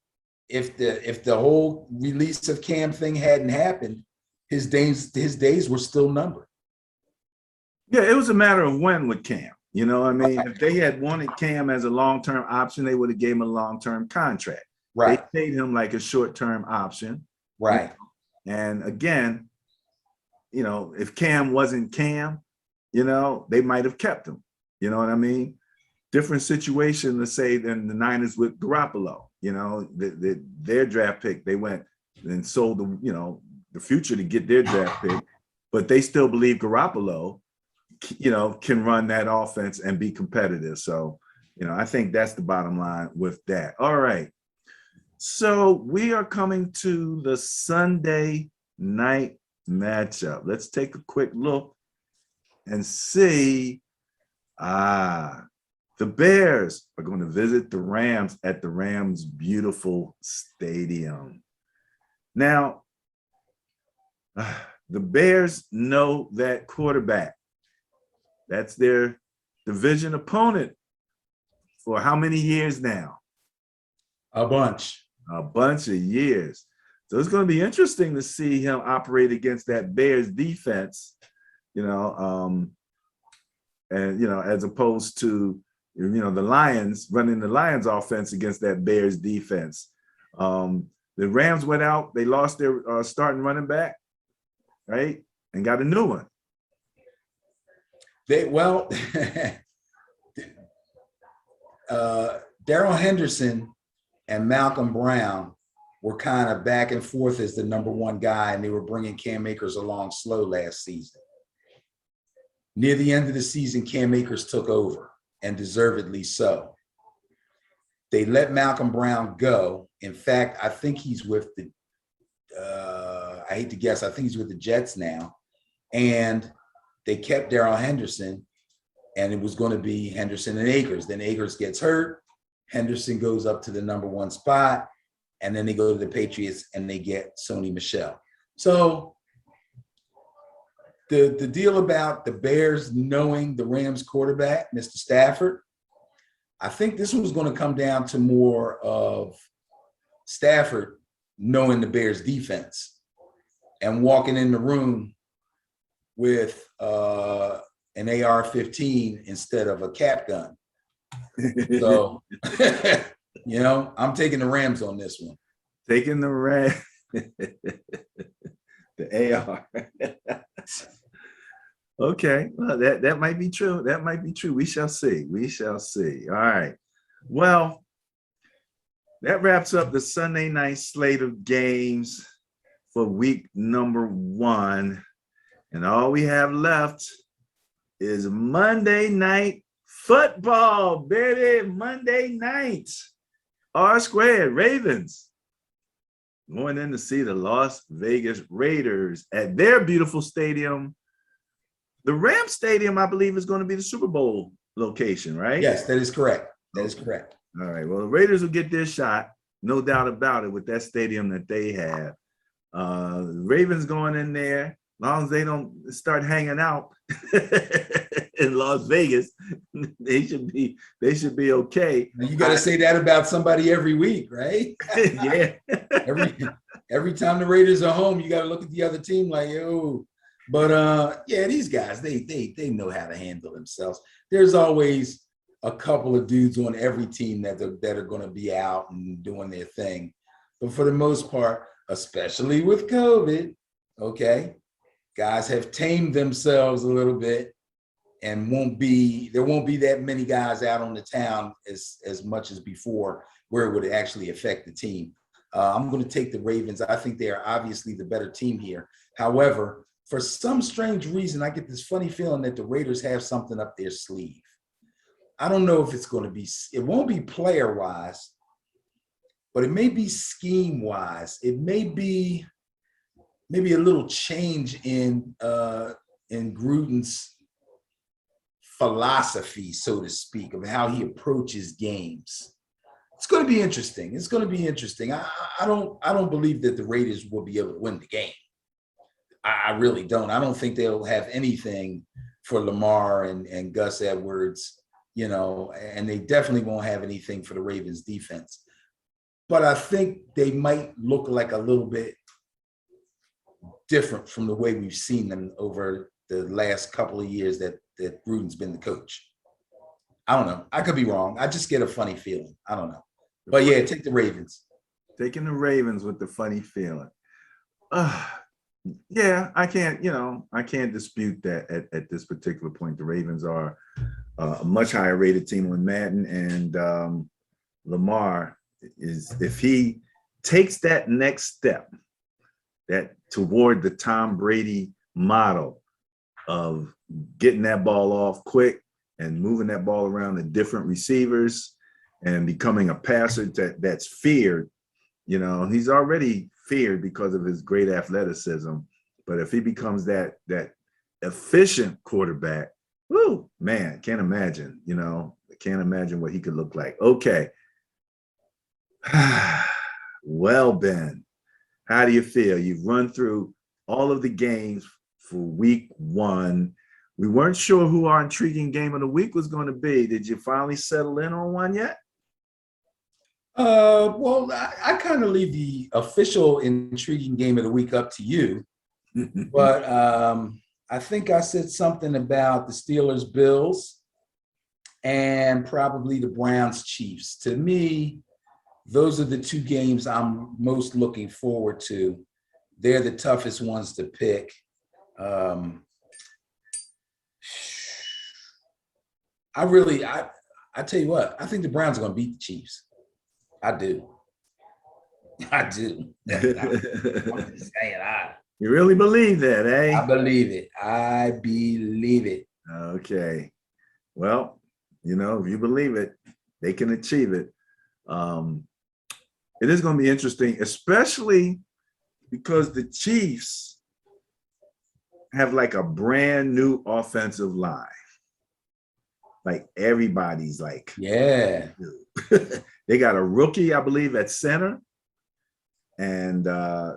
if the whole release of Cam thing hadn't happened, his days were still numbered. Yeah, it was a matter of when with Cam. If they had wanted Cam as a long-term option, they would have gave him a long-term contract. Right. They paid him like a short-term option. Right. And again, if Cam wasn't Cam, they might have kept him. You know what I mean? Different situation, let's say, than the Niners with Garoppolo. Their draft pick, they went and sold the future to get their draft pick, but they still believe Garoppolo, can run that offense and be competitive. So, I think that's the bottom line with that. All right. So we are coming to the Sunday night matchup. Let's take a quick look and see. The Bears are going to visit the Rams at the Rams' beautiful stadium. Now, the Bears know that quarterback. That's their division opponent for how many years now? A bunch of years. So it's going to be interesting to see him operate against that Bears defense, and, as opposed to, the Lions, running the Lions offense against that Bears defense. The Rams went out, they lost their starting running back, right? And got a new one. Darrell Henderson and Malcolm Brown were kind of back and forth as the number one guy, and they were bringing Cam Akers along slow last season. Near the end of the season, Cam Akers took over, and deservedly so. They let Malcolm Brown go. In fact, I think he's with the, I hate to guess, I think he's with the Jets now. And they kept Darrell Henderson, and it was going to be Henderson and Akers. Then Akers gets hurt. Henderson goes up to the number one spot, and then they go to the Patriots and they get Sony Michel. So the deal about the Bears knowing the Rams quarterback, Mr. Stafford, I think this was going to come down to more of Stafford knowing the Bears defense and walking in the room with an AR-15 instead of a cap gun. So, you know, I'm taking the Rams on this one. Taking the Rams, the AR. Okay, well, that might be true. That might be true. We shall see. We shall see. All right. Well, that wraps up the Sunday night slate of games for week number 1. And all we have left is Monday night football, baby. Monday night. R squared, Ravens. Going in to see the Las Vegas Raiders at their beautiful stadium. The Rams Stadium, I believe, is going to be the Super Bowl location, right? Yes, that is correct. That is correct. All right. Well, the Raiders will get their shot, no doubt about it, with that stadium that they have. The Ravens going in there, as long as they don't start hanging out in Las Vegas, they should be okay. You got to say that about somebody every week, right? Yeah. every time the Raiders are home, you got to look at the other team like, yo. But yeah, these guys, they know how to handle themselves. There's always a couple of dudes on every team that are going to be out and doing their thing. But for the most part, especially with COVID, okay, guys have tamed themselves a little bit, and there won't be that many guys out on the town as much as before, where it would actually affect the team. I'm going to take the Ravens. I think they are obviously the better team here. However, for some strange reason, I get this funny feeling that the Raiders have something up their sleeve. I don't know if it's going to be, it won't be player-wise, but it may be scheme-wise. It may be maybe a little change in Gruden's philosophy, so to speak, of how he approaches games. It's going to be interesting. It's going to be interesting. I don't believe that the Raiders will be able to win the game. I really don't. I don't think they'll have anything for Lamar and Gus Edwards, you know, and they definitely won't have anything for the Ravens defense. But I think they might look like a little bit different from the way we've seen them over the last couple of years that Gruden's been the coach. I don't know. I could be wrong. I just get a funny feeling. I don't know. But yeah, take the Ravens. Taking the Ravens with the funny feeling. Yeah, I can't dispute that at this particular point. The Ravens are a much higher rated team on Madden, and Lamar is, if he takes that next step, that toward the Tom Brady model of getting that ball off quick and moving that ball around to different receivers and becoming a passer that's feared. You know, he's already feared because of his great athleticism, but if he becomes that efficient quarterback, whoo, man, can't imagine what he could look like. Okay. Well, Ben, how do you feel? You've run through all of the games for week 1. We weren't sure who our intriguing game of the week was going to be. Did you finally settle in on one yet? Well, I kind of leave the official intriguing game of the week up to you, but I think I said something about the Steelers Bills and probably the Browns Chiefs. To me, those are the 2 games I'm most looking forward to. They're the toughest ones to pick. I tell you what, I think the Browns are going to beat the Chiefs. I do. I do. I'm just saying, You really believe that, eh? I believe it. I believe it. Okay. Well, if you believe it, they can achieve it. It is going to be interesting, especially because the Chiefs have like a brand new offensive line. Like everybody's like, Yeah. they got a rookie, I believe, at center. And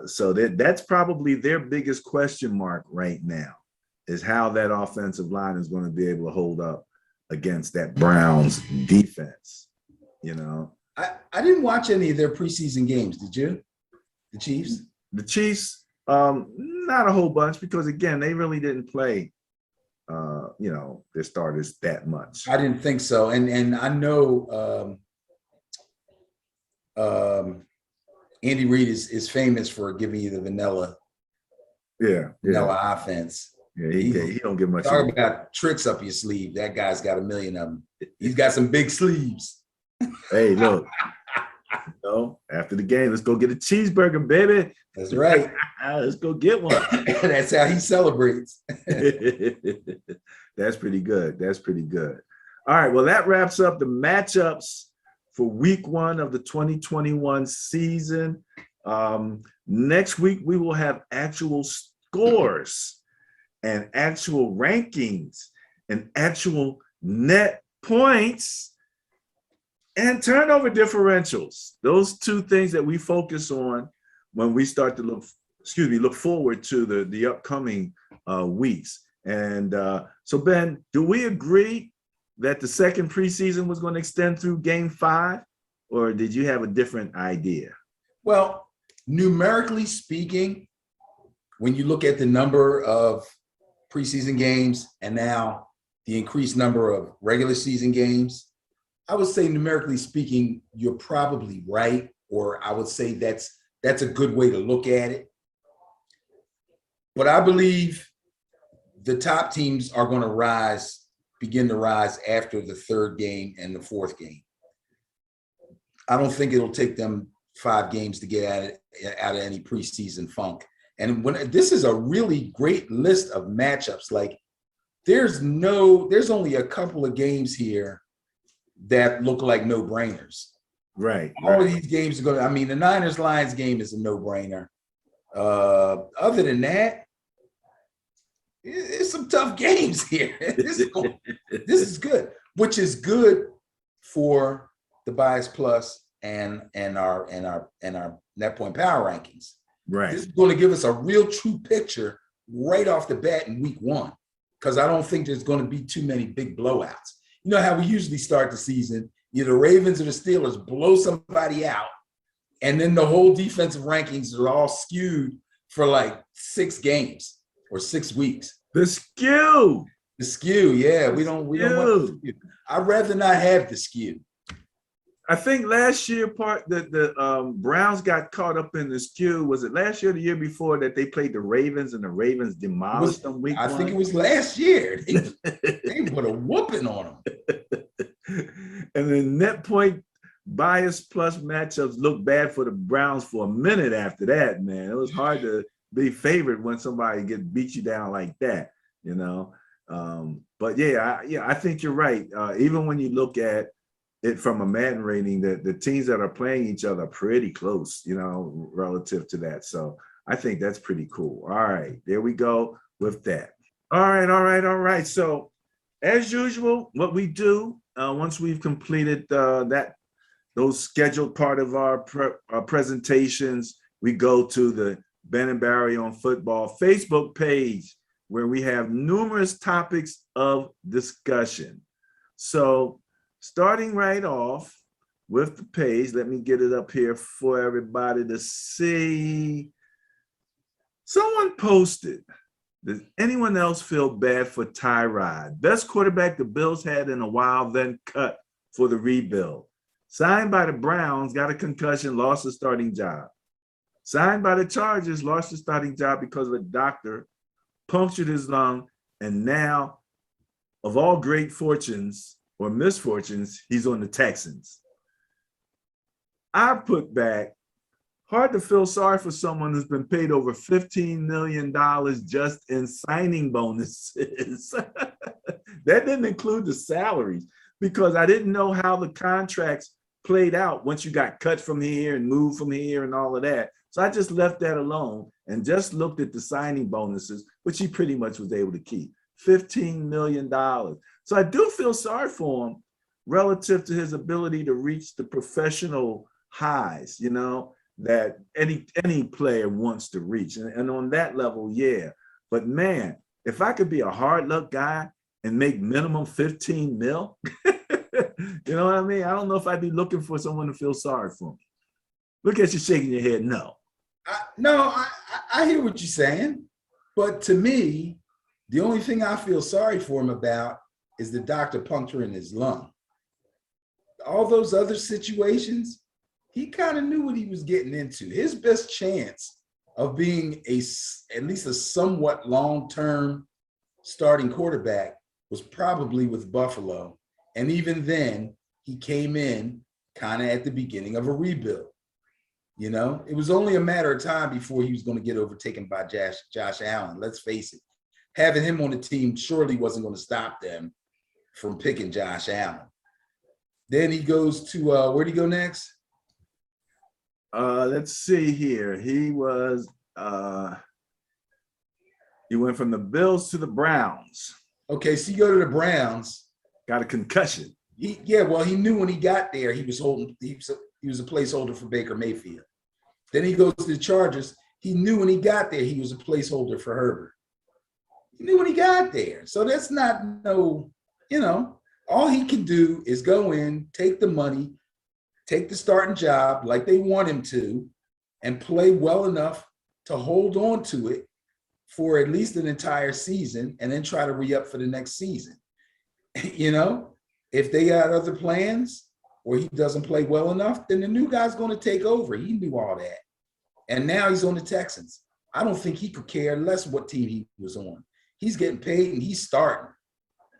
so that's probably their biggest question mark right now, is how that offensive line is going to be able to hold up against that Browns defense. I didn't watch any of their preseason games. Did you? The Chiefs? The Chiefs, not a whole bunch, because again, they really didn't play their starters that much. I didn't think so. And I know Andy Reid is famous for giving you the vanilla offense. Yeah, he don't give much. Talk about tricks up your sleeve. That guy's got a million of them. He's got some big sleeves. Hey, look. After the game, let's go get a cheeseburger, baby. That's right. Let's go get one. That's how he celebrates. That's pretty good. That's pretty good. All right. Well, that wraps up the matchups for week 1 of the 2021 season. Next week, we will have actual scores and actual rankings and actual net points and turnover differentials. Those 2 things that we focus on when we start to look forward to the upcoming weeks. And so, Ben, do we agree that the second preseason was going to extend through game 5, or did you have a different idea? Well, numerically speaking, when you look at the number of preseason games and now the increased number of regular season games, I would say numerically speaking, you're probably right, or I would say that's a good way to look at it. But I believe the top teams are going to begin to rise after the 3rd game and the 4th game. I don't think it'll take them 5 games to get out of any preseason funk. And this is a really great list of matchups. Like there's only a couple of games here that look like no-brainers. Right. All of these games are going to, I mean, the Niners-Lions game is a no-brainer. Other than that, it's some tough games here. This is good, which is good for the Bias Plus and our net point power rankings. Right. This is going to give us a real true picture right off the bat in week 1, because I don't think there's going to be too many big blowouts. You know how we usually start the season, either Ravens or the Steelers blow somebody out, and then the whole defensive rankings are all skewed for like 6 games or 6 weeks. The skew, yeah. We don't want the skew. I'd rather not have the skew. I think last year the Browns got caught up in the skew. Was it last year or the year before that they played the Ravens and the Ravens demolished them week 1? I think it was last year. They put a whooping on them. And the net point bias plus matchups looked bad for the Browns for a minute after that, man. It was hard to be favored when somebody beat you down like that, But I think you're right. Even when you look at it from a Madden rating, that the teams that are playing each other are pretty close, relative to that. So I think that's pretty cool. All right, there we go with that. All right. So as usual, what we do once we've completed those scheduled part of our presentations, we go to the Ben and Barry on Football Facebook page, where we have numerous topics of discussion. So starting right off with the page, let me get it up here for everybody to see. Someone posted, does anyone else feel bad for Tyrod? Best quarterback the Bills had in a while, then cut for the rebuild. Signed by the Browns, got a concussion, lost his starting job. Signed by the Chargers, lost his starting job because of a doctor, punctured his lung, and now, of all great fortunes or misfortunes, he's on the Texans. I put back, hard to feel sorry for someone who's been paid over $15 million just in signing bonuses. That didn't include the salaries, because I didn't know how the contracts played out once you got cut from here and moved from here and all of that. So I just left that alone and just looked at the signing bonuses, which he pretty much was able to keep. $15 million. So I do feel sorry for him relative to his ability to reach the professional highs, you know, that any player wants to reach. And on that level, yeah. But man, if I could be a hard luck guy and make minimum 15 mil, you know what I mean? I don't know if I'd be looking for someone to feel sorry for me. Look at you shaking your head. No. I hear what you're saying. But to me, the only thing I feel sorry for him about is the doctor puncturing his lung. All those other situations, he kind of knew what he was getting into. His best chance of being at least a somewhat long-term starting quarterback was probably with Buffalo. And even then, he came in kind of at the beginning of a rebuild. You know, it was only a matter of time before he was going to get overtaken by Josh Allen. Let's face it. Having him on the team surely wasn't going to stop them from picking Josh Allen. Then he goes to, where'd he go next? Let's see here. He went from the Bills to the Browns. Okay, so you go to the Browns. Got a concussion. He knew when he got there he was a placeholder for Baker Mayfield. Then he goes to the Chargers. He knew when he got there he was a placeholder for Herbert. He knew when he got there. So that's not all he can do is go in, take the money, take the starting job like they want him to, and play well enough to hold on to it for at least an entire season and then try to re-up for the next season. You know, if they got other plans or he doesn't play well enough, then the new guy's going to take over. He knew all that. And now he's on the Texans. I don't think he could care less what team he was on. He's getting paid and he's starting.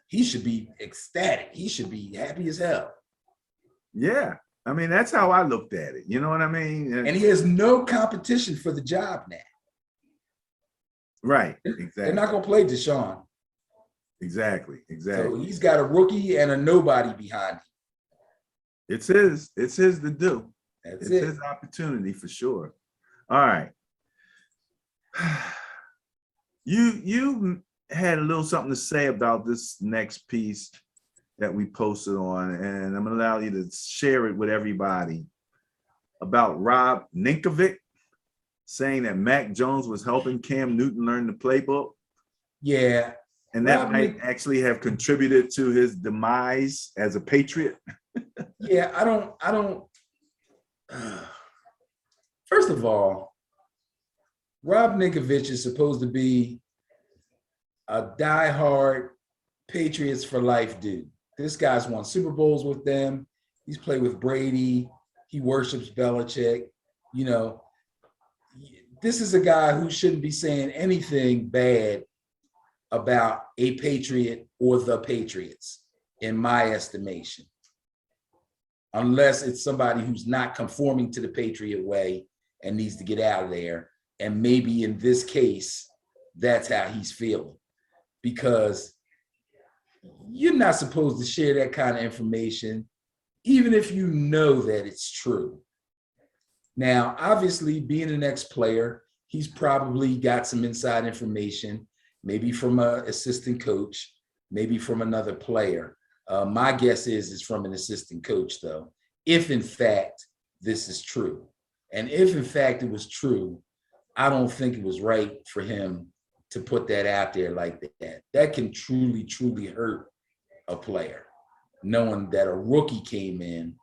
He should be ecstatic. He should be happy as hell. Yeah. I mean, that's how I looked at it. You know what I mean? And he has no competition for the job now. Right. Exactly. They're not going to play Deshaun. Exactly. So he's got a rookie and a nobody behind him. It's his to do. It's his opportunity for sure. All right. You had a little something to say about this next piece that we posted on, and I'm gonna allow you to share it with everybody about Rob Ninkovich saying that Mac Jones was helping Cam Newton learn the playbook. Yeah. And that might actually have contributed to his demise as a Patriot. Yeah, I don't. First of all, Rob Ninkovich is supposed to be a diehard Patriots for life dude. This guy's won Super Bowls with them. He's played with Brady. He worships Belichick. You know, this is a guy who shouldn't be saying anything bad about a Patriot or the Patriots, in my estimation, unless it's somebody who's not conforming to the Patriot way and needs to get out of there. And maybe in this case, that's how he's feeling, because you're not supposed to share that kind of information, even if you know that it's true. Now, obviously, being an ex-player, he's probably got some inside information, maybe from an assistant coach, maybe from another player. My guess is it's from an assistant coach, though, if in fact this is true. And if in fact it was true, I don't think it was right for him to put that out there like that. That can truly, truly hurt a player, knowing that a rookie came in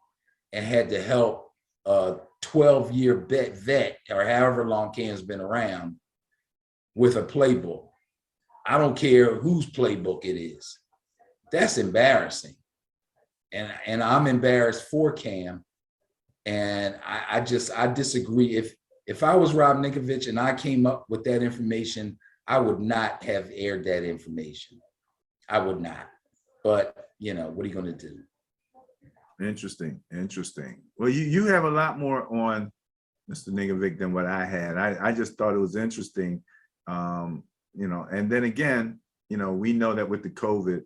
and had to help a 12-year vet, or however long Cam's been around, with a playbook. I don't care whose playbook it is. That's embarrassing. And I'm embarrassed for Cam. And I disagree. If I was Rob Ninkovich and I came up with that information, I would not have aired that information. I would not. But, you know, what are you going to do? Interesting. Well, you have a lot more on Mr. Nigga Vic than what I had. I just thought it was interesting. You know, and then again, you know, we know that with the COVID,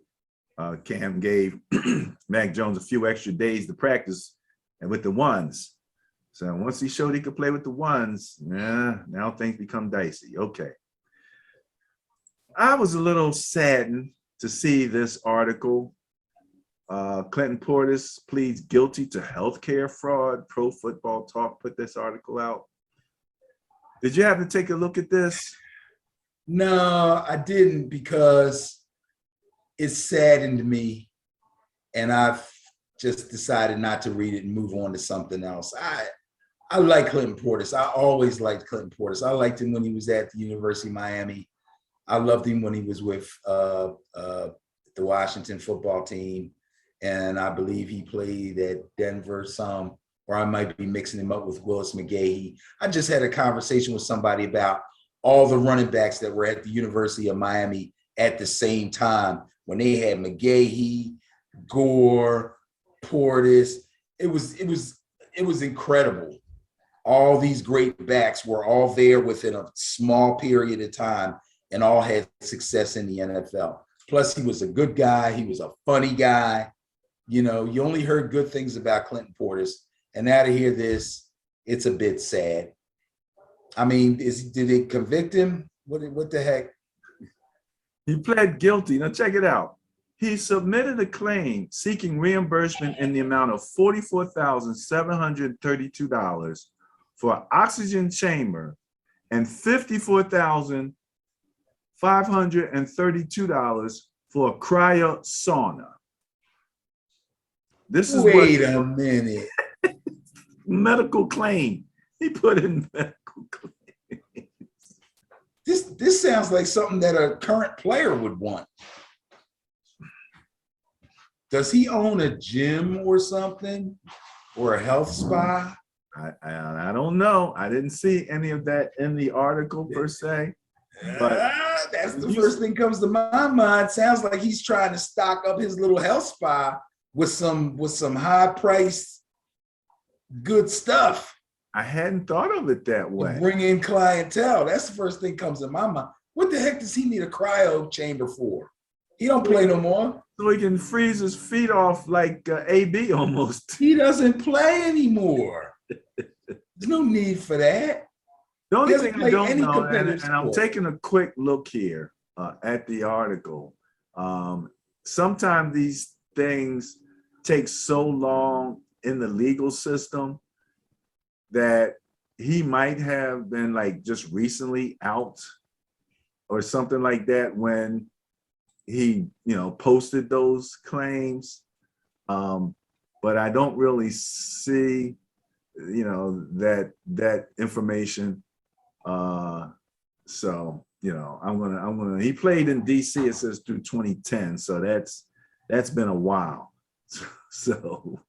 Cam gave Mac Jones a few extra days to practice and with the ones. So once he showed he could play with the ones, now things become dicey. Okay. I was a little saddened to see this article. Clinton Portis pleads guilty to healthcare fraud. Pro Football Talk put this article out. Did you have to take a look at this? No, I didn't, because it saddened me, and I've just decided not to read it and move on to something else. I like Clinton Portis. I always liked Clinton Portis. I liked him when he was at the University of Miami. I loved him when he was with the Washington football team. And I believe he played at Denver some, or I might be mixing him up with Willis McGahee. I just had a conversation with somebody about all the running backs that were at the University of Miami at the same time when they had McGahee, Gore, Portis. It was incredible. All these great backs were all there within a small period of time and all had success in the NFL. Plus, he was a good guy. He was a funny guy. You know, you only heard good things about Clinton Portis. And now to hear this, it's a bit sad. I mean, did they convict him? What the heck? He pled guilty. Now check it out. He submitted a claim seeking reimbursement in the amount of $44,732 for an oxygen chamber and $54,532 for a cryo sauna. This is Wait a minute. Medical claim. He put in medical claim. This sounds like something that a current player would want. Does he own a gym or something, or a health spa? I don't know. I didn't see any of that in the article per se. But that's the first thing comes to my mind. Sounds like he's trying to stock up his little health spa with some high-priced good stuff. I hadn't thought of it that way. To bring in clientele. That's the first thing comes to my mind. What the heck does he need a cryo chamber for? He don't play no more. So he can freeze his feet off like AB almost. He doesn't play anymore. There's no need for that. The only thing I don't know, and I'm taking a quick look here at the article. Sometimes these things take so long in the legal system that he might have been like just recently out or something like that when he, you know, posted those claims. But I don't really see, you know, that information. So, you know, I'm gonna, he played in DC, it says through 2010. So that's been a while. So,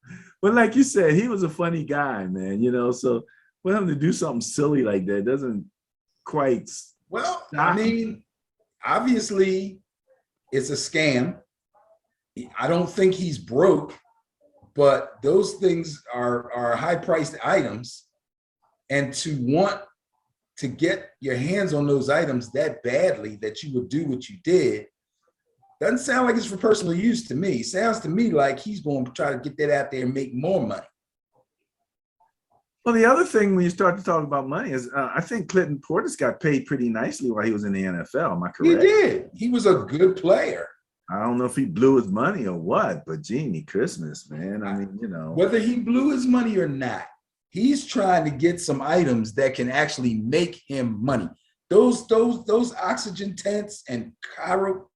but like you said, he was a funny guy, man, you know, so for him to do something silly like that doesn't quite. Well, I mean, obviously it's a scam. I don't think he's broke, but those things are high-priced items. And to want to get your hands on those items that badly that you would do what you did, doesn't sound like it's for personal use to me. Sounds to me like he's going to try to get that out there and make more money. Well, the other thing when you start to talk about money is I think Clinton Portis got paid pretty nicely while he was in the NFL. Am I correct? He did. He was a good player. I don't know if he blew his money or what, but Genie Christmas, man. I mean, you know. Whether he blew his money or not, he's trying to get some items that can actually make him money. Those oxygen tents and cryo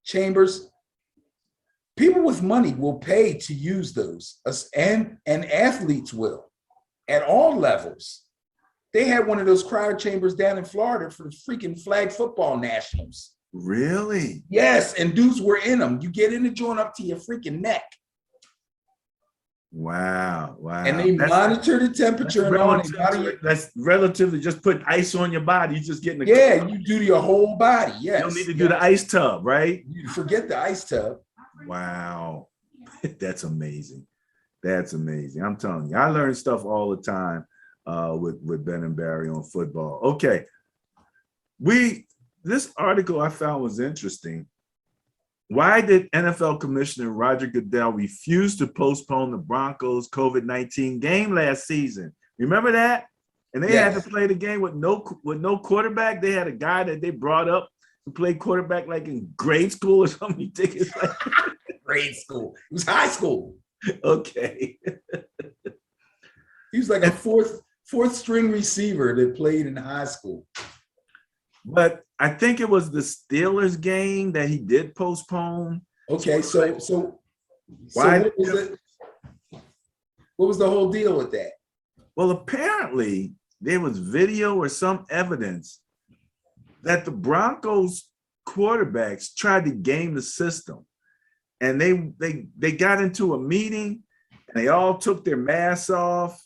chambers, people with money will pay to use those, and athletes will at all levels. They had one of those cryo chambers down in Florida for the freaking flag football nationals. Really? Yes, and dudes were in them. You get in the joint up to your freaking neck. Wow. And they monitor the temperature and all. That's relatively just putting ice on your body. You just getting you do your whole body. Yes. You don't need to do the ice tub, right? You forget the ice tub. Wow. That's amazing. That's amazing. I'm telling you, I learn stuff all the time. with Ben and Barry on football. Okay, this article I found was interesting. Why did NFL Commissioner Roger Goodell refuse to postpone the Broncos COVID-19 game last season? Remember that? And they had to play the game with no quarterback. They had a guy that they brought up to play quarterback like in grade school or something ridiculous. Grade school. It was high school. Okay. He was like a fourth string receiver that played in high school. But I think it was the Steelers game that he did postpone. Okay, so why? What was the whole deal with that? Well, apparently there was video or some evidence that the Broncos quarterbacks tried to game the system, and they got into a meeting and they all took their masks off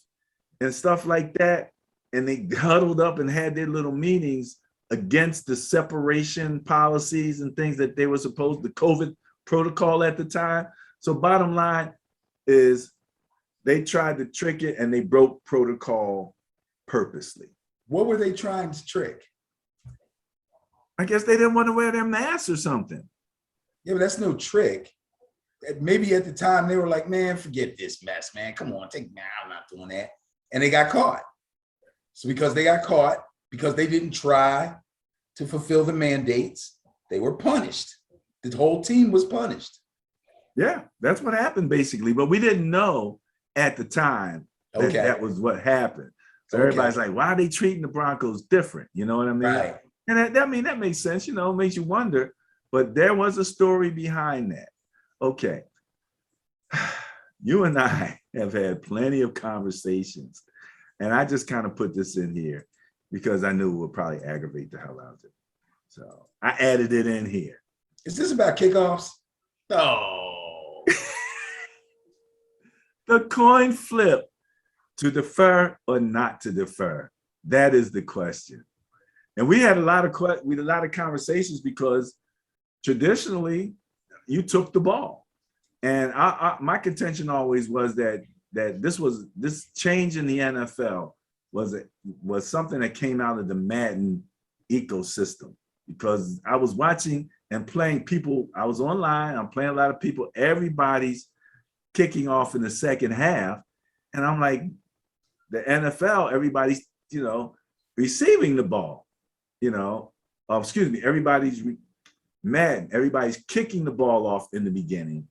and stuff like that, and they huddled up and had their little meetings against the separation policies and things that they were supposed, the COVID protocol at the time. So bottom line is they tried to trick it and they broke protocol purposely. What were they trying to trick? I guess they didn't want to wear their masks or something. Yeah, but that's no trick. Maybe at the time they were like, man, forget this mess, man. Come on, I'm not doing that. And they got caught. So because they got caught, because they didn't try to fulfill the mandates, they were punished. The whole team was punished. Yeah, that's what happened basically. But we didn't know at the time that that was what happened. So everybody's like, why are they treating the Broncos different? You know what I mean? Right. And that makes sense, you know, it makes you wonder. But there was a story behind that. Okay. You and I have had plenty of conversations. And I just kind of put this in here because I knew it would probably aggravate the hell out of it. So I added it in here. Is this about kickoffs? No. The coin flip, to defer or not to defer. That is the question. And we had a lot of conversations because traditionally you took the ball. And my contention always was that this change in the NFL was something that came out of the Madden ecosystem, because I was watching and playing people. I was online. I'm playing a lot of people. Everybody's kicking off in the second half, and I'm like, the NFL. Everybody's receiving the ball. Everybody's Madden. Everybody's kicking the ball off in the beginning,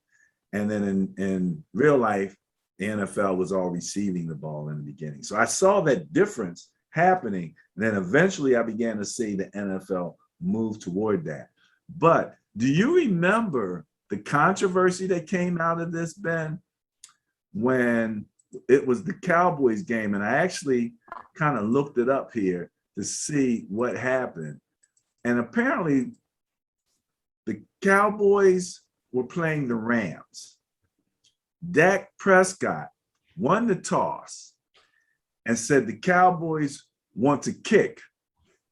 and then in real life, the NFL was all receiving the ball in the beginning. So I saw that difference happening. And then eventually I began to see the NFL move toward that. But do you remember the controversy that came out of this, Ben, when it was the Cowboys game? And I actually kind of looked it up here to see what happened. And apparently the Cowboys were playing the Rams. Dak Prescott won the toss and said the Cowboys want to kick.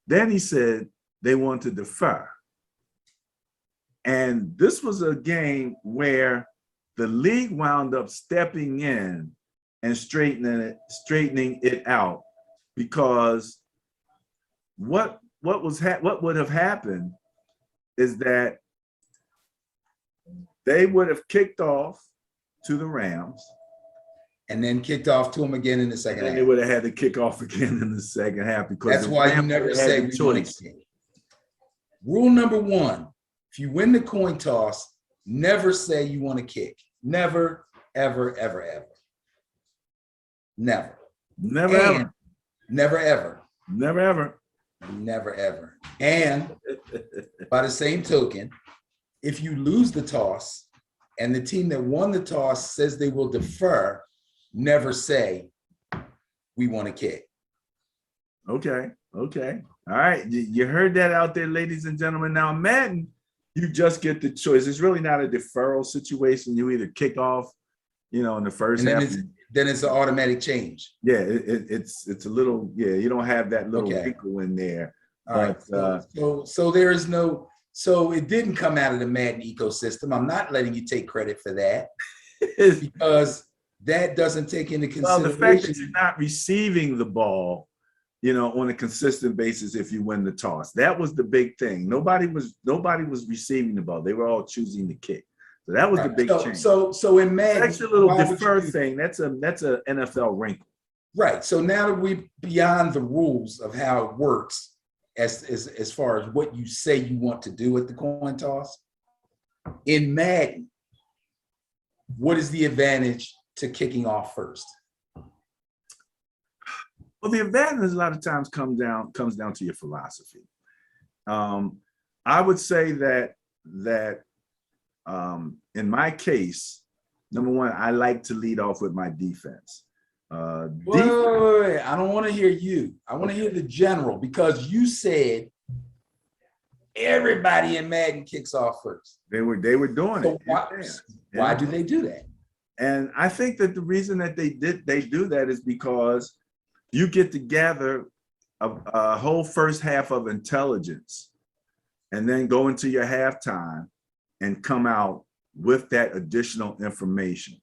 Then he said they want to defer. And this was a game where the league wound up stepping in and straightening it out, because what would have happened is that they would have kicked off to the Rams, and then kicked off to them again in the second half. They would have had to kick off again in the second half, because that's why you never say we want to kick. Rule number one: if you win the coin toss, never say you want to kick. Never, ever, ever, ever. Never. Never, ever. Never, ever. Never, ever. Never, ever. And by the same token, if you lose the toss and the team that won the toss says they will defer, never say we want to kick. Okay. All right. You heard that out there, ladies and gentlemen. Now, Madden, you just get the choice. It's really not a deferral situation. You either kick off, in the first half. Then it's an automatic change. Yeah, it's a little, you don't have that little wrinkle in there. All right. So there is no, so it didn't come out of the Madden ecosystem. I'm not letting you take credit for that because that doesn't take into Well, the fact that consideration. you're not receiving the ball, on a consistent basis if you win the toss. That was the big thing. Nobody was receiving the ball. They were all choosing to kick. So that was the big change. So in Madden, That's a little why would defer you- thing. That's a NFL wrinkle. Right. So now that we're beyond the rules of how it works, as far as what you say you want to do at the coin toss, in Madden, what is the advantage to kicking off first? Well, the advantage a lot of times comes down to your philosophy. I would say that in my case, number one, I like to lead off with my defense. Wait, I don't want to hear you. I want to hear the general, because you said everybody in Madden kicks off first. They were doing So it. why do they do that? And I think that the reason that they do that is because you get to gather a whole first half of intelligence and then go into your halftime and come out with that additional information.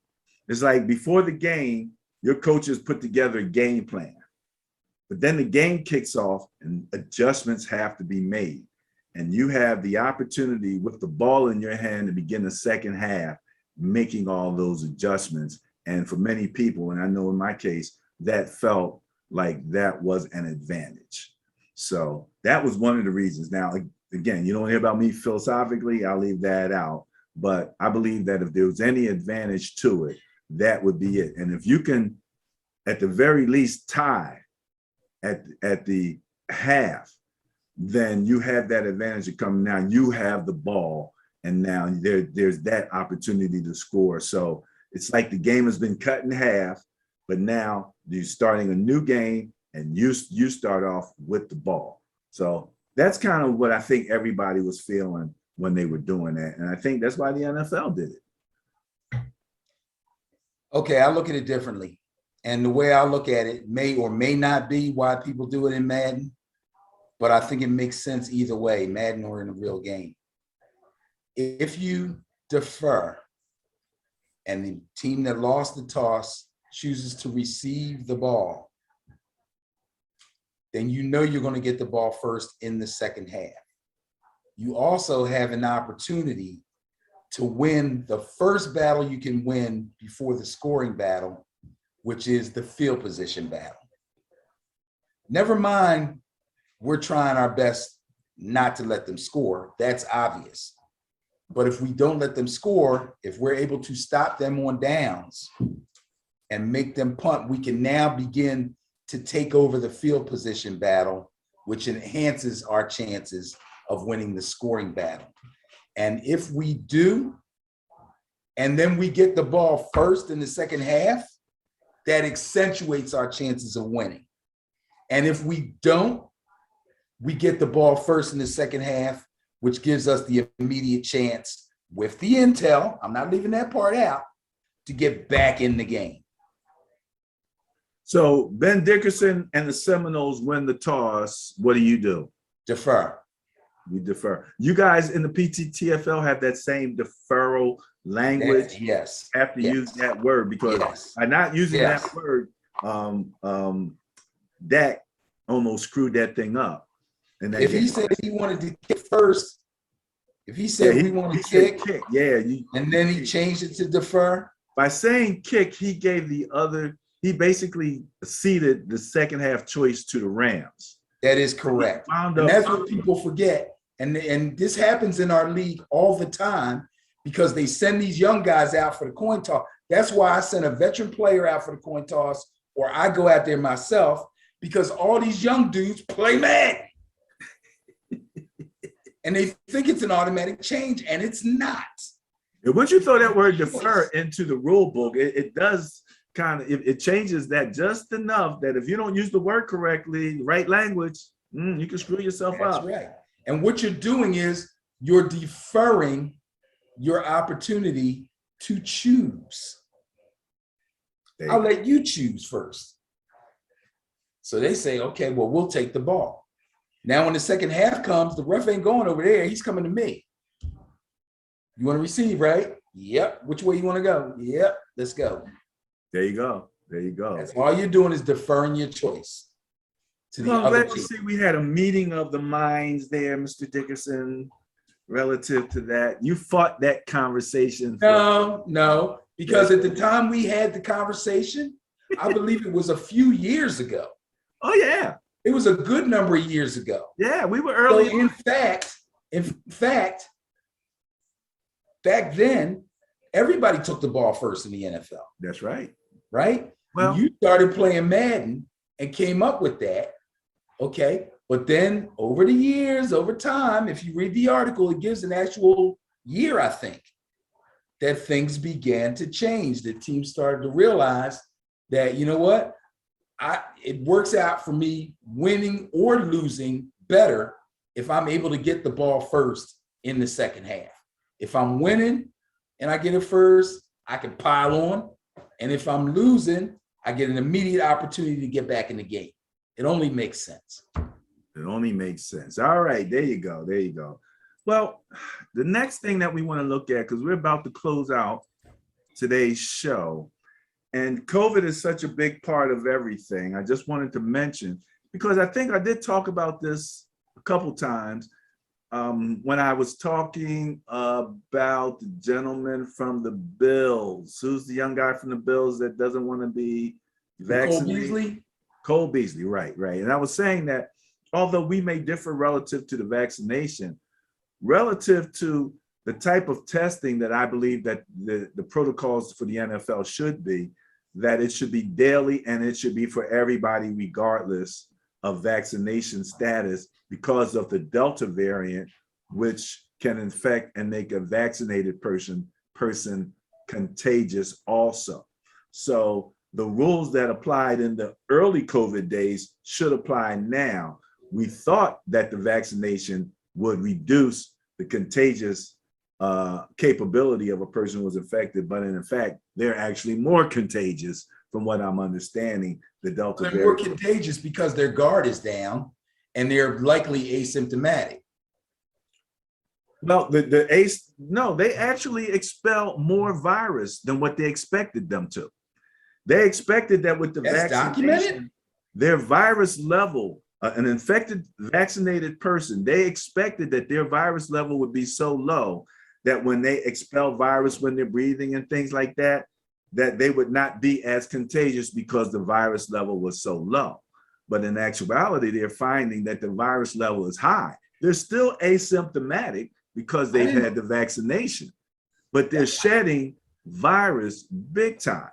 It's like before the game, your coaches put together a game plan, but then the game kicks off and adjustments have to be made. And you have the opportunity with the ball in your hand to begin the second half, making all those adjustments. And for many people, and I know in my case, that felt like that was an advantage. So that was one of the reasons. Now, again, you don't hear about me philosophically, I'll leave that out. But I believe that if there was any advantage to it, that would be it. And if you can, at the very least, tie at the half, then you have that advantage of coming. Now you have the ball, and now there's that opportunity to score. So it's like the game has been cut in half, but now you're starting a new game, and you start off with the ball. So that's kind of what I think everybody was feeling when they were doing that, and I think that's why the NFL did it. Okay, I look at it differently. And the way I look at it may or may not be why people do it in Madden, but I think it makes sense either way, Madden or in a real game. If you defer and the team that lost the toss chooses to receive the ball, then you know you're going to get the ball first in the second half. You also have an opportunity to win the first battle you can win before the scoring battle, which is the field position battle. Never mind, we're trying our best not to let them score. That's obvious. But if we don't let them score, if we're able to stop them on downs and make them punt, we can now begin to take over the field position battle, which enhances our chances of winning the scoring battle. And if we do, and then we get the ball first in the second half, that accentuates our chances of winning. And if we don't, we get the ball first in the second half, which gives us the immediate chance with the intel, I'm not leaving that part out, to get back in the game. So Ben Dickerson and the Seminoles win the toss. What do? Defer. You defer. You guys in the PTTFL have that same deferral language. Yes. Have to use that word, because by not using that word, Dak almost screwed that thing up. And if he said he wanted to kick first, if he said we want to kick, and then he changed it to defer. By saying kick, he gave he basically ceded the second half choice to the Rams. That is correct. And that's what people forget. And this happens in our league all the time, because they send these young guys out for the coin toss. That's why I send a veteran player out for the coin toss, or I go out there myself, because all these young dudes play Madden. And they think it's an automatic change, and it's not. And once you throw that word defer into the rule book, it does kind of, it changes that just enough that if you don't use the word correctly, right language, you can screw yourself up. That's right. And what you're doing is you're deferring your opportunity to choose. I'll let you choose first. So they say, okay, well, we'll take the ball. Now, when the second half comes, the ref ain't going over there. He's coming to me. You want to receive, right? Yep. Which way you want to go? Yep. Let's go. There you go. There you go. That's all you're doing is deferring your choice to the Well, I'm other glad to team. see we had a meeting of the minds there, Mr. Dickerson, relative to that. You fought that conversation. No, because at the time we had the conversation, I believe it was a few years ago. Oh, yeah. It was a good number of years ago. Yeah, we were So early. in fact, back then, everybody took the ball first in the NFL, That's right. right? Well, When you started playing Madden and came up with that, okay. But then over the years, over time, if you read the article, it gives an actual year, I think, that things began to change. The team started to realize that, you know what, it works out for me winning or losing better if I'm able to get the ball first in the second half. If I'm winning and I get it first, I can pile on. And if I'm losing, I get an immediate opportunity to get back in the game. It only makes sense. It only makes sense. All right, there you go. There you go. Well, the next thing that we want to look at, because we're about to close out today's show, and COVID is such a big part of everything. I just wanted to mention, because I think I did talk about this a couple times when I was talking about the gentleman from the Bills. Who's the young guy from the Bills that doesn't want to be vaccinated? Cole Beasley? Cole Beasley, right. And I was saying that although we may differ relative to the vaccination, relative to the type of testing that I believe that the protocols for the NFL should be, that it should be daily and it should be for everybody regardless of vaccination status because of the Delta variant, which can infect and make a vaccinated person contagious also. So the rules that applied in the early COVID days should apply now. We thought that the vaccination would reduce the contagious capability of a person who was infected, but in fact, they're actually more contagious from what I'm understanding, the Delta variant. They're more contagious because their guard is down and they're likely asymptomatic. Well, they actually expel more virus than what they expected them to. They expected that with the vaccination, their virus level, an infected, vaccinated person, they expected that their virus level would be so low that when they expel virus when they're breathing and things like that, that they would not be as contagious because the virus level was so low. But in actuality, they're finding that the virus level is high. They're still asymptomatic because they've had the vaccination, but they're shedding virus big time.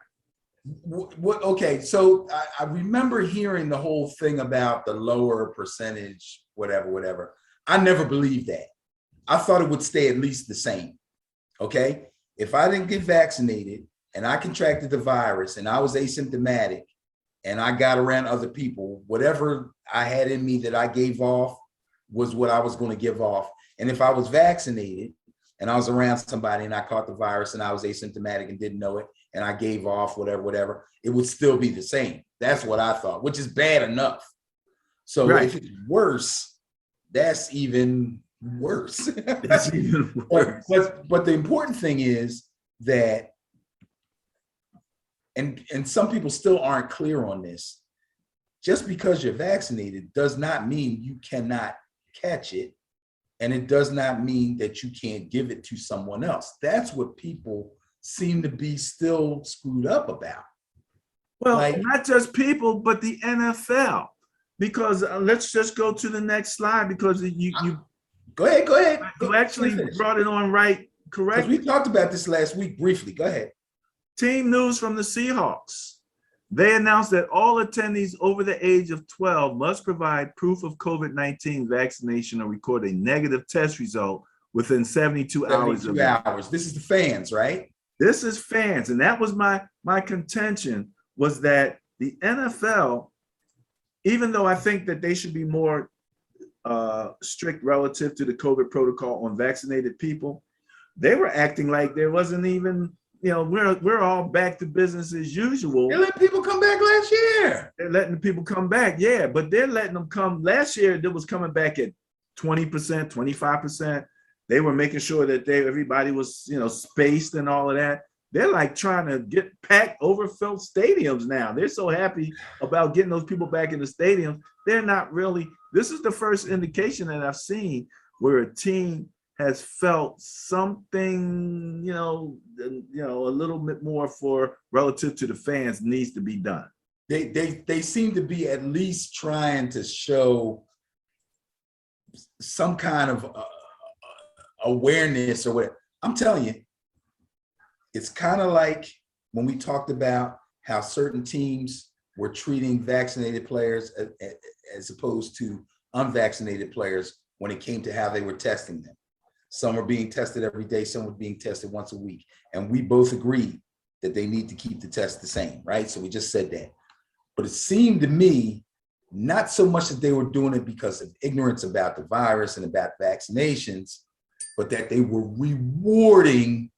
Okay, so I remember hearing the whole thing about the lower percentage, whatever. I never believed that. I thought it would stay at least the same. Okay, if I didn't get vaccinated and I contracted the virus and I was asymptomatic and I got around other people, whatever I had in me that I gave off was what I was going to give off. And if I was vaccinated and I was around somebody and I caught the virus and I was asymptomatic and didn't know it, and I gave off whatever, it would still be the same. That's what I thought, which is bad enough. So if it's worse, that's even worse. That's even worse. But the important thing is that, and some people still aren't clear on this, just because you're vaccinated does not mean you cannot catch it. And it does not mean that you can't give it to someone else. That's what people seem to be still screwed up about. Well, not just people, but the NFL. Because let's just go to the next slide because you go ahead. You actually brought it on right correctly. We talked about this last week briefly. Go ahead. Team news from the Seahawks. They announced that all attendees over the age of 12 must provide proof of COVID-19 vaccination or record a negative test result within 72 hours. 72 hours. This is the fans, right? This is fans. And that was my contention, was that the NFL, even though I think that they should be more strict relative to the COVID protocol on vaccinated people, they were acting like there wasn't even, we're all back to business as usual. They let people come back last year. They're letting people come back, yeah, but they're letting them come. Last year, it was coming back at 20%, 25%. They were making sure that everybody was, spaced and all of that. they're like trying to get packed, overfilled stadiums now. They're so happy about getting those people back in the stadium. They're not really. This is the first indication that I've seen where a team has felt something, a little bit more for relative to the fans needs to be done. They seem to be at least trying to show some kind of awareness or whatever. I'm telling you, it's kind of like when we talked about how certain teams were treating vaccinated players as opposed to unvaccinated players when it came to how they were testing them. Some were being tested every day, some were being tested once a week. And we both agreed that they need to keep the test the same, right? So we just said that. But it seemed to me, not so much that they were doing it because of ignorance about the virus and about vaccinations, but that they were rewarding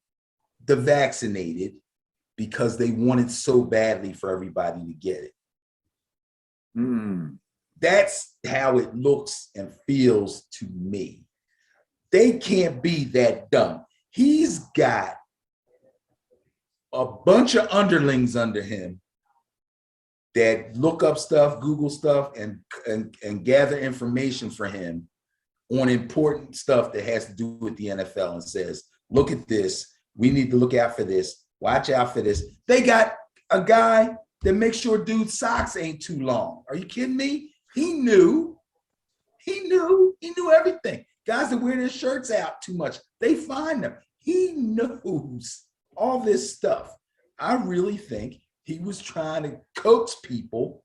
the vaccinated because they wanted so badly for everybody to get it. That's how it looks and feels to me. They can't be that dumb. He's got a bunch of underlings under him that look up stuff, Google stuff, and gather information for him on important stuff that has to do with the NFL and says, look at this. We need to look out for this. Watch out for this. They got a guy that makes sure dude's socks ain't too long. Are you kidding me? He knew everything. Guys that wear their shirts out too much, they find them. He knows all this stuff. I really think he was trying to coax people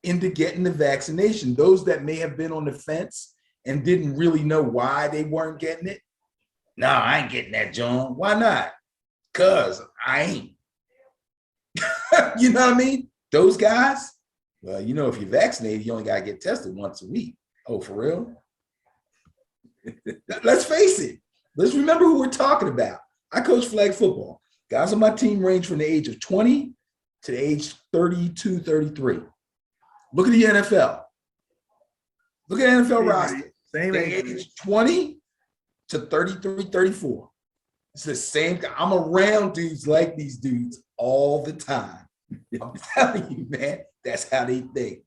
into getting the vaccination. Those that may have been on the fence and didn't really know why they weren't getting it. No, I ain't getting that, John. Why not? Because I ain't. You know what I mean? Those guys, well, if you're vaccinated, you only got to get tested once a week. Oh, for real? Let's face it. Let's remember who we're talking about. I coach flag football. Guys on my team range from the age of 20 to the age 32, 33. Look at the NFL. Look at the NFL roster. Same age 20 to 33, 34. It's the same. I'm around dudes like these dudes all the time. I'm telling you, man, that's how they think.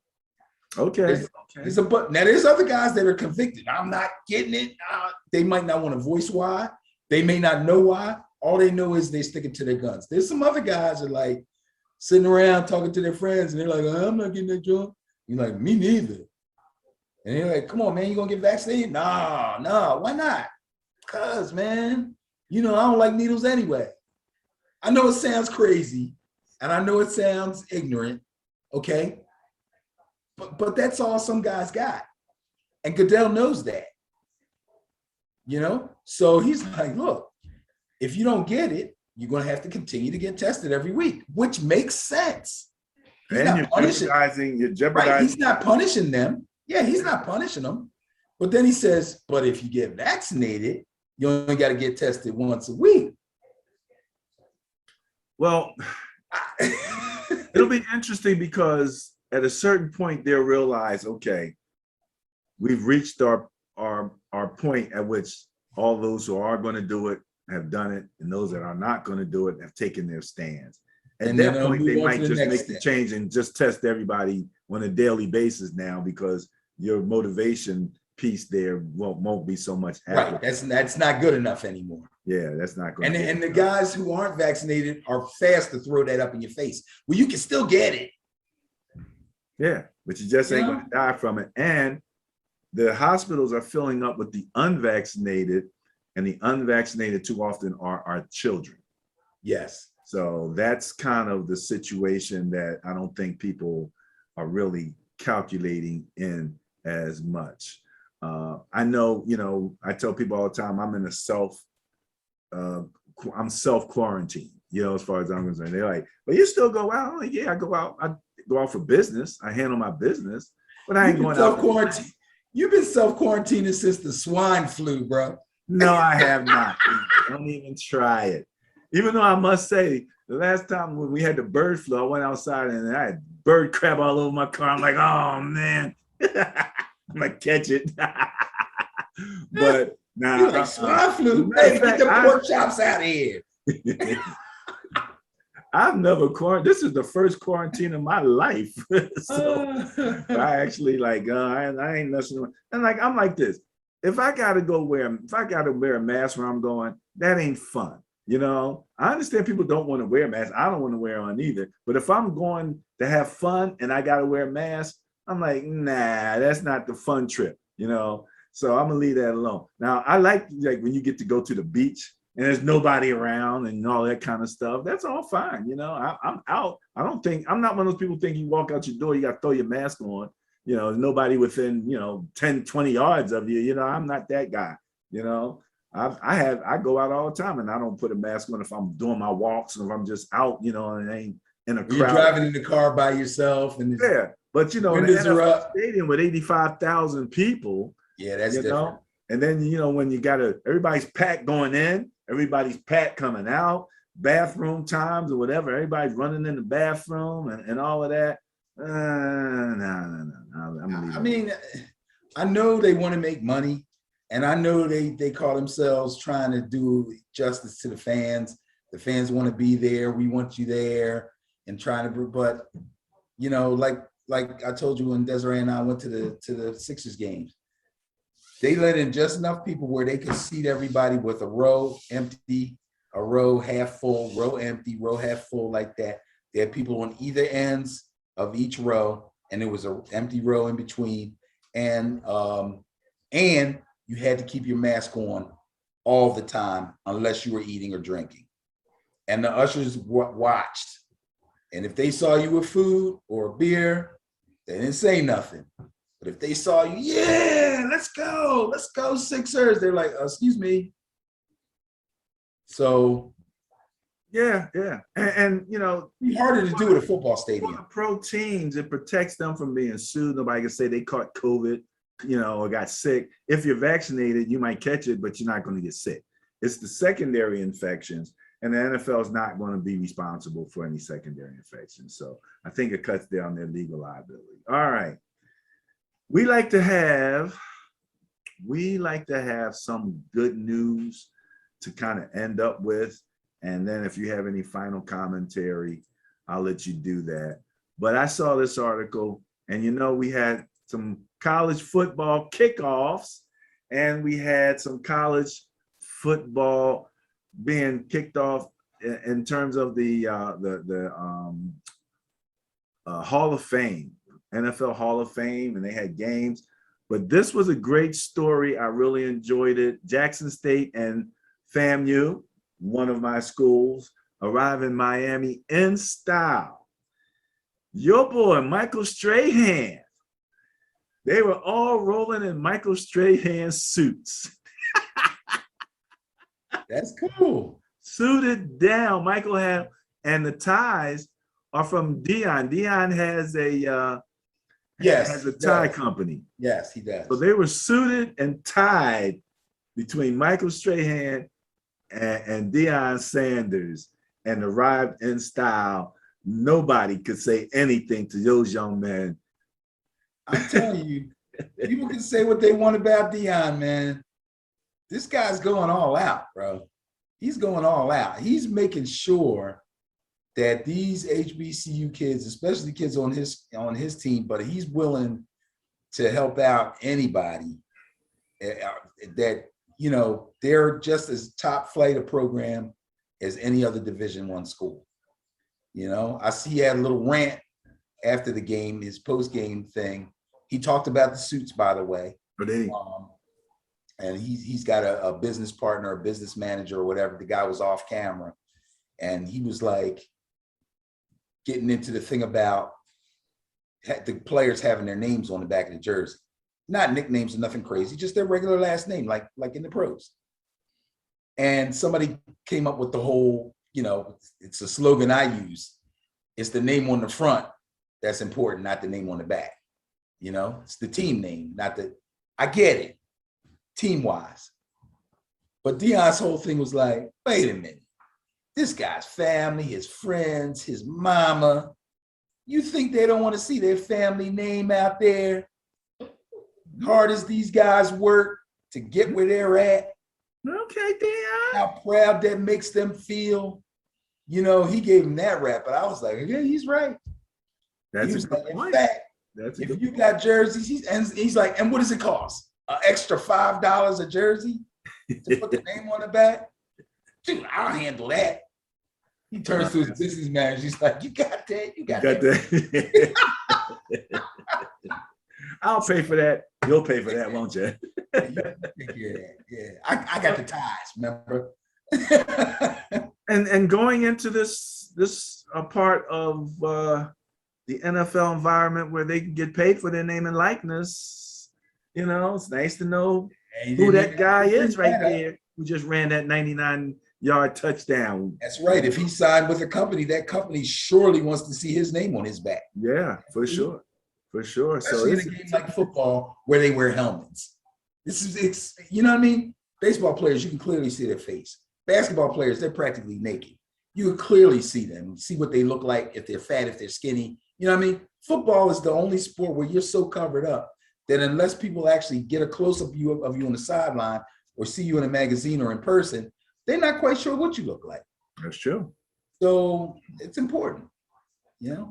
Okay. Now there's other guys that are convicted. I'm not getting it. They might not want to voice why. They may not know why. All they know is they're sticking to their guns. There's some other guys that are like sitting around talking to their friends and they're like, I'm not getting that joint. You're like, me neither. And they're like, come on, man, you gonna get vaccinated? No, why not? Because, man, I don't like needles anyway. I know it sounds crazy and I know it sounds ignorant, okay? But that's all some guys got. And Goodell knows that, So he's like, look, if you don't get it, you're going to have to continue to get tested every week, which makes sense. You're jeopardizing. Right, he's not punishing them. Yeah, he's not punishing them. But then he says, but if you get vaccinated, you only got to get tested once a week. Well, it'll be interesting because at a certain point they'll realize, okay, we've reached our point at which all those who are going to do it have done it, and those that are not going to do it have taken their stands. At that point, they might just make the change and just test everybody on a daily basis now, because your motivation piece there won't be so much happening. Right, that's not good enough anymore. Yeah, that's not good. And the guys who aren't vaccinated are fast to throw that up in your face. Well, you can still get it. Yeah, but you just ain't going to die from it. And the hospitals are filling up with the unvaccinated, and the unvaccinated too often are our children. Yes. So that's kind of the situation that I don't think people are really calculating in as much. I know, I tell people all the time, I'm in a I'm self-quarantined, as far as I'm concerned. They're like, well, you still go out? I'm like, yeah, I go out. I go out for business. I handle my business, but I ain't going out. You've been self-quarantining since the swine flu, bro. No, I have not. Don't even try it. Even though I must say, the last time when we had the bird flu, I went outside and I had bird crap all over my car. I'm like, oh, man. I'm going to catch it. But now, like swine flu. Hey, get the pork chops out of here. I've never quarantined. This is the first quarantine of my life. So I actually like, I ain't messing around. And like, I'm like this. If I gotta wear a mask where I'm going, that ain't fun. You know, I understand people don't want to wear masks. I don't want to wear one either. But if I'm going to have fun and I gotta wear a mask, I'm like, nah, that's not the fun trip, you know. So I'm gonna leave that alone. Now I like when you get to go to the beach and there's nobody around and all that kind of stuff. That's all fine, you know. I'm out. I'm not one of those people think you walk out your door, you got to throw your mask on. You know, there's nobody within, 10, 20 yards of you. You know, I'm not that guy, you know. I go out all the time and I don't put a mask on if I'm doing my walks and if I'm just out, and I ain't in a crowd. You're driving in the car by yourself and yeah, but in the NFL stadium with 85,000 people, yeah, that's different. And then when everybody's packed going in, everybody's packed coming out, bathroom times or whatever, everybody's running in the bathroom and all of that. No. I mean, I know they want to make money. And I know they call themselves trying to do justice to the fans. The fans want to be there. We want you there, and trying to. But like I told you when Desiree and I went to the Sixers games, they let in just enough people where they could seat everybody with a row empty, a row half full, row empty, row half full, like that. They had people on either ends of each row, and there was an empty row in between, and you had to keep your mask on all the time unless you were eating or drinking. And the ushers watched. And if they saw you with food or beer, they didn't say nothing. But if they saw you, yeah, let's go Sixers, they're like, excuse me. So yeah. And it's harder to do at a football stadium. Pro teams, it protects them from being sued. Nobody can say they caught COVID, or got sick. If you're vaccinated, you might catch it, but you're not going to get sick. It's the secondary infections, and the NFL is not going to be responsible for any secondary infections. So I think it cuts down their legal liability. All right. We like to have some good news to kind of end up with. And then if you have any final commentary, I'll let you do that. But I saw this article, and we had some college football kickoffs, and we had some college football being kicked off in terms of the Hall of Fame, NFL Hall of Fame, and they had games. But this was a great story. I really enjoyed it. Jackson State and FAMU, one of my schools, arrive in Miami in style. Your boy, Michael Strahan. They were all rolling in Michael Strahan suits. That's cool. Suited down. Michael had, and the ties are from Dion. Dion has a tie company. Yes, he does. So they were suited and tied between Michael Strahan and Deion Sanders, and arrived in style. Nobody could say anything to those young men. I'm telling you, people can say what they want about Dion, man. This guy's going all out, bro. He's going all out. He's making sure that these HBCU kids, especially kids on his team, but he's willing to help out anybody that, they're just as top flight of program as any other Division I school. I see he had a little rant after the game, his post-game thing. He talked about the suits, by the way. And he's got a business partner, a business manager or whatever. The guy was off camera. And he was like getting into the thing about the players having their names on the back of the jersey. Not nicknames or nothing crazy, just their regular last name, like in the pros. And somebody came up with the whole, it's a slogan I use. It's the name on the front that's important, not the name on the back. It's the team name, not the, I get it, team-wise. But Deion's whole thing was like, wait a minute. This guy's family, his friends, his mama. You think they don't want to see their family name out there? Hard as these guys work to get where they're at. Okay, Deion. How proud that makes them feel. you know, he gave him that rap, but I was like, yeah, he's right. That's He a was good like, in point. fact, That's a if good you point. got jerseys, he's like, and what does it cost? An extra $5 a jersey to put the name on the back? Dude, I'll handle that. He turns to his business manager. He's like, you got that? You got that? I'll pay for that. You'll pay for that, won't you? Yeah. I got the ties, remember? And going into this part of the NFL environment where they can get paid for their name and likeness, you know, it's nice to know who that guy is right there who just ran that 99-yard touchdown. That's right. If he signed with a company, that company surely wants to see his name on his back. Yeah, for sure. For sure. Especially in a game like football where they wear helmets. It's you know what I mean? Baseball players, you can clearly see their face. Basketball players, they're practically naked. You can clearly see them, see what they look like, if they're fat, if they're skinny. You know what I mean? Football is the only sport where you're so covered up that unless people actually get a close-up view of you on the sideline or see you in a magazine or in person, they're not quite sure what you look like. That's true. So it's important. You know?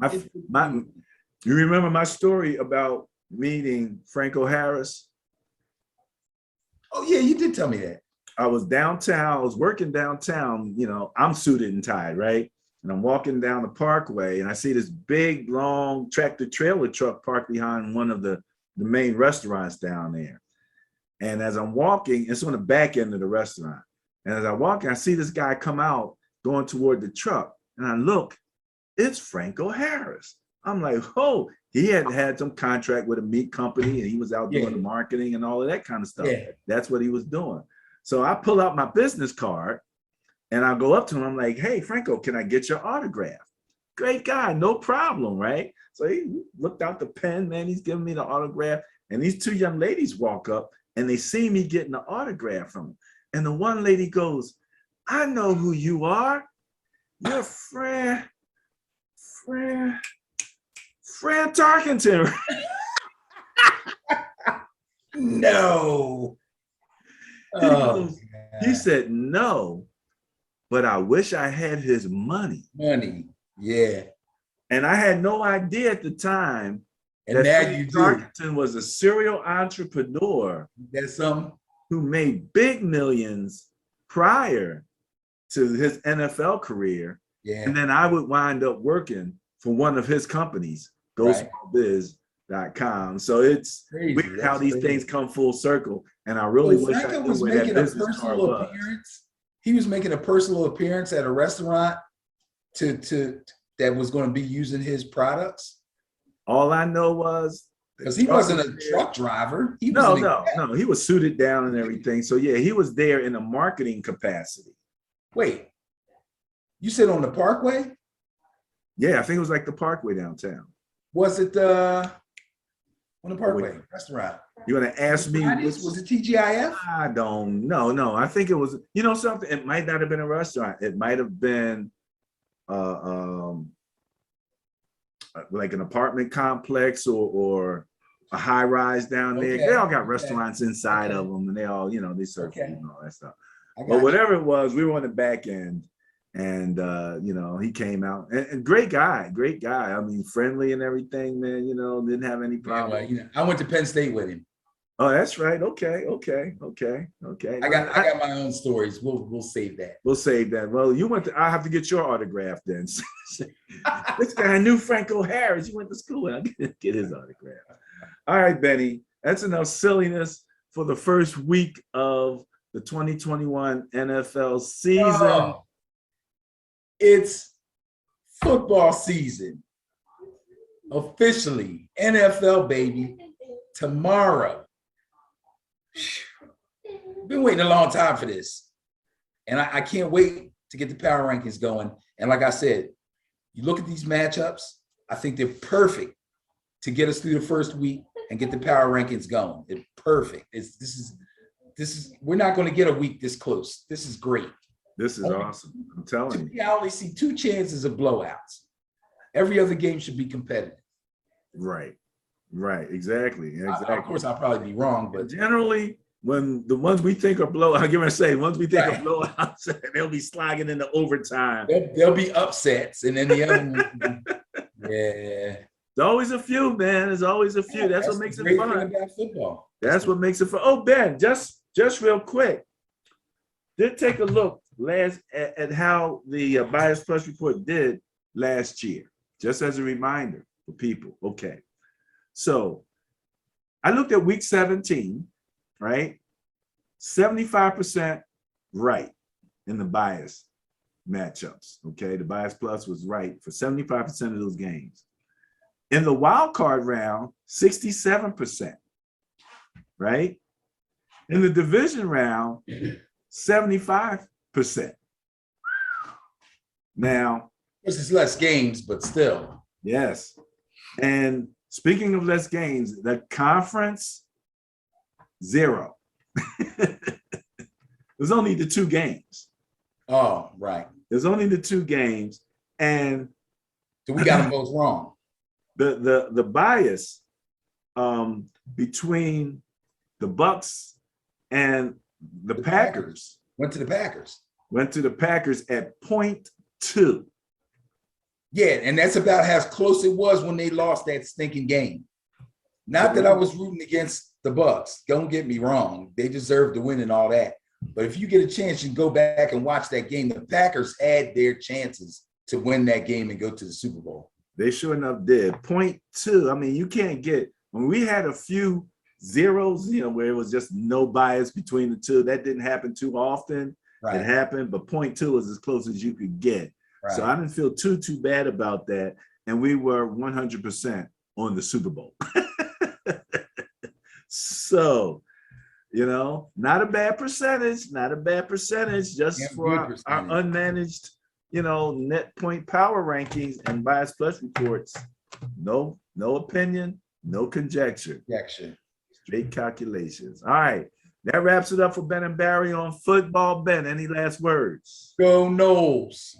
You remember my story about meeting Franco Harris? Oh, yeah, you did tell me that. I was downtown. I was working downtown. You know, I'm suited and tied, right? And I'm walking down the parkway, and I see this big, long tractor-trailer truck parked behind one of the main restaurants down there. And as I'm walking, it's on the back end of the restaurant. And as I walk, I see this guy come out going toward the truck. And I look, it's Franco Harris. I'm like, oh, he had some contract with a meat company, and he was out doing the marketing and all of that kind of stuff. Yeah. That's what he was doing. So I pull out my business card, and I go up to him. I'm like, hey, Franco, can I get your autograph? Great guy, no problem, right? So he looked out the pen, man. He's giving me the autograph. And these two young ladies walk up, and they see me getting the autograph from him. And the one lady goes, I know who you are. You're Fran Tarkenton. No. He said, no, but I wish I had his money. Money, yeah. And I had no idea at the time and that now you Tarkenton was a serial entrepreneur. That's something. Who made big millions prior to his NFL career. Yeah. And then I would wind up working for one of his companies, GoSmallBiz.com. So it's weird how these things come full circle. And I really wish I knew where that business card was. He was making a personal appearance at a restaurant to that was going to be using his products. All I know was because he wasn't a truck driver. He no, he was suited down and everything. So yeah, he was there in a marketing capacity. Wait, you said on the Parkway? Yeah, I think it was like the Parkway downtown. Was it on the Parkway restaurant? You're gonna ask me? Was it TGIF? I don't know. No, I think it was. You know something? It might not have been a restaurant. It might have been like an apartment complex or a high rise down there. They all got restaurants inside of them, and they all, you know, they serve food and all that stuff. But whatever it was, we were on the back end, and you know, he came out and great guy. I mean, friendly and everything, man. You know, didn't have any problem. Yeah, well, you know, I went to Penn State with him. Oh, that's right. Okay. I got my own stories. We'll save that. We'll save that. Well, you went to. I have to get your autograph then. This guy knew Franco Harris. You went to school. I get his autograph. All right, Benny. That's enough silliness for the first week of the 2021 NFL season. Oh, it's football season. Officially, NFL baby. Tomorrow. Been waiting a long time for this. And I can't wait to get the power rankings going. And like I said, you look at these matchups, I think they're perfect to get us through the first week and get the power rankings going. It's perfect. This is we're not going to get a week this close. This is great. This is awesome. I'm telling you. I only see 2 chances of blowouts. Every other game should be competitive. Right. Exactly. Of course, I'll probably be wrong, but generally when the ones we think are blow, I'm gonna say ones we think Right. are blowouts, they'll be slogging into overtime. There'll be upsets, and then the other one, yeah. There's always a few, man. There's always a few. That's what the makes it great fun. thing about football. That's what makes it fun. Oh, Ben, just real quick. Did take a look at how the Bias Plus report did last year, just as a reminder for people. Okay. So I looked at week 17, right? 75% right in the bias matchups. Okay. The Bias Plus was right for 75% of those games. In the wild card round, 67%, right? In the division round, 75%. Now, This is less games, but still. yes. And speaking of less games, the conference, 0. There's only the 2 games. Oh, right. There's only the 2 games. And So we got them both wrong. the bias between the Bucks and the Packers Went to the Packers. went to the Packers at 0.2. Yeah, and that's about how close it was when they lost that stinking game. Not that I was rooting against the Bucks. Don't get me wrong; they deserve to win and all that. But if you get a chance, you can go back and watch that game. The Packers had their chances to win that game and go to the Super Bowl. They sure enough did. 0.2. I mean, you can't get when we had a few zeros, where it was just no bias between the two. That didn't happen too often. Right. It happened, but 0.2 was as close as you could get. Right. So I didn't feel too bad about that. And we were 100% on the Super Bowl. So, not a bad percentage, just Damn for good our percentage. unmanaged, net point power rankings and Bias Plus reports. No opinion, no conjecture, Reaction. straight calculations. All right, that wraps it up for Ben and Barry on football. Ben, any last words? Go Knowles.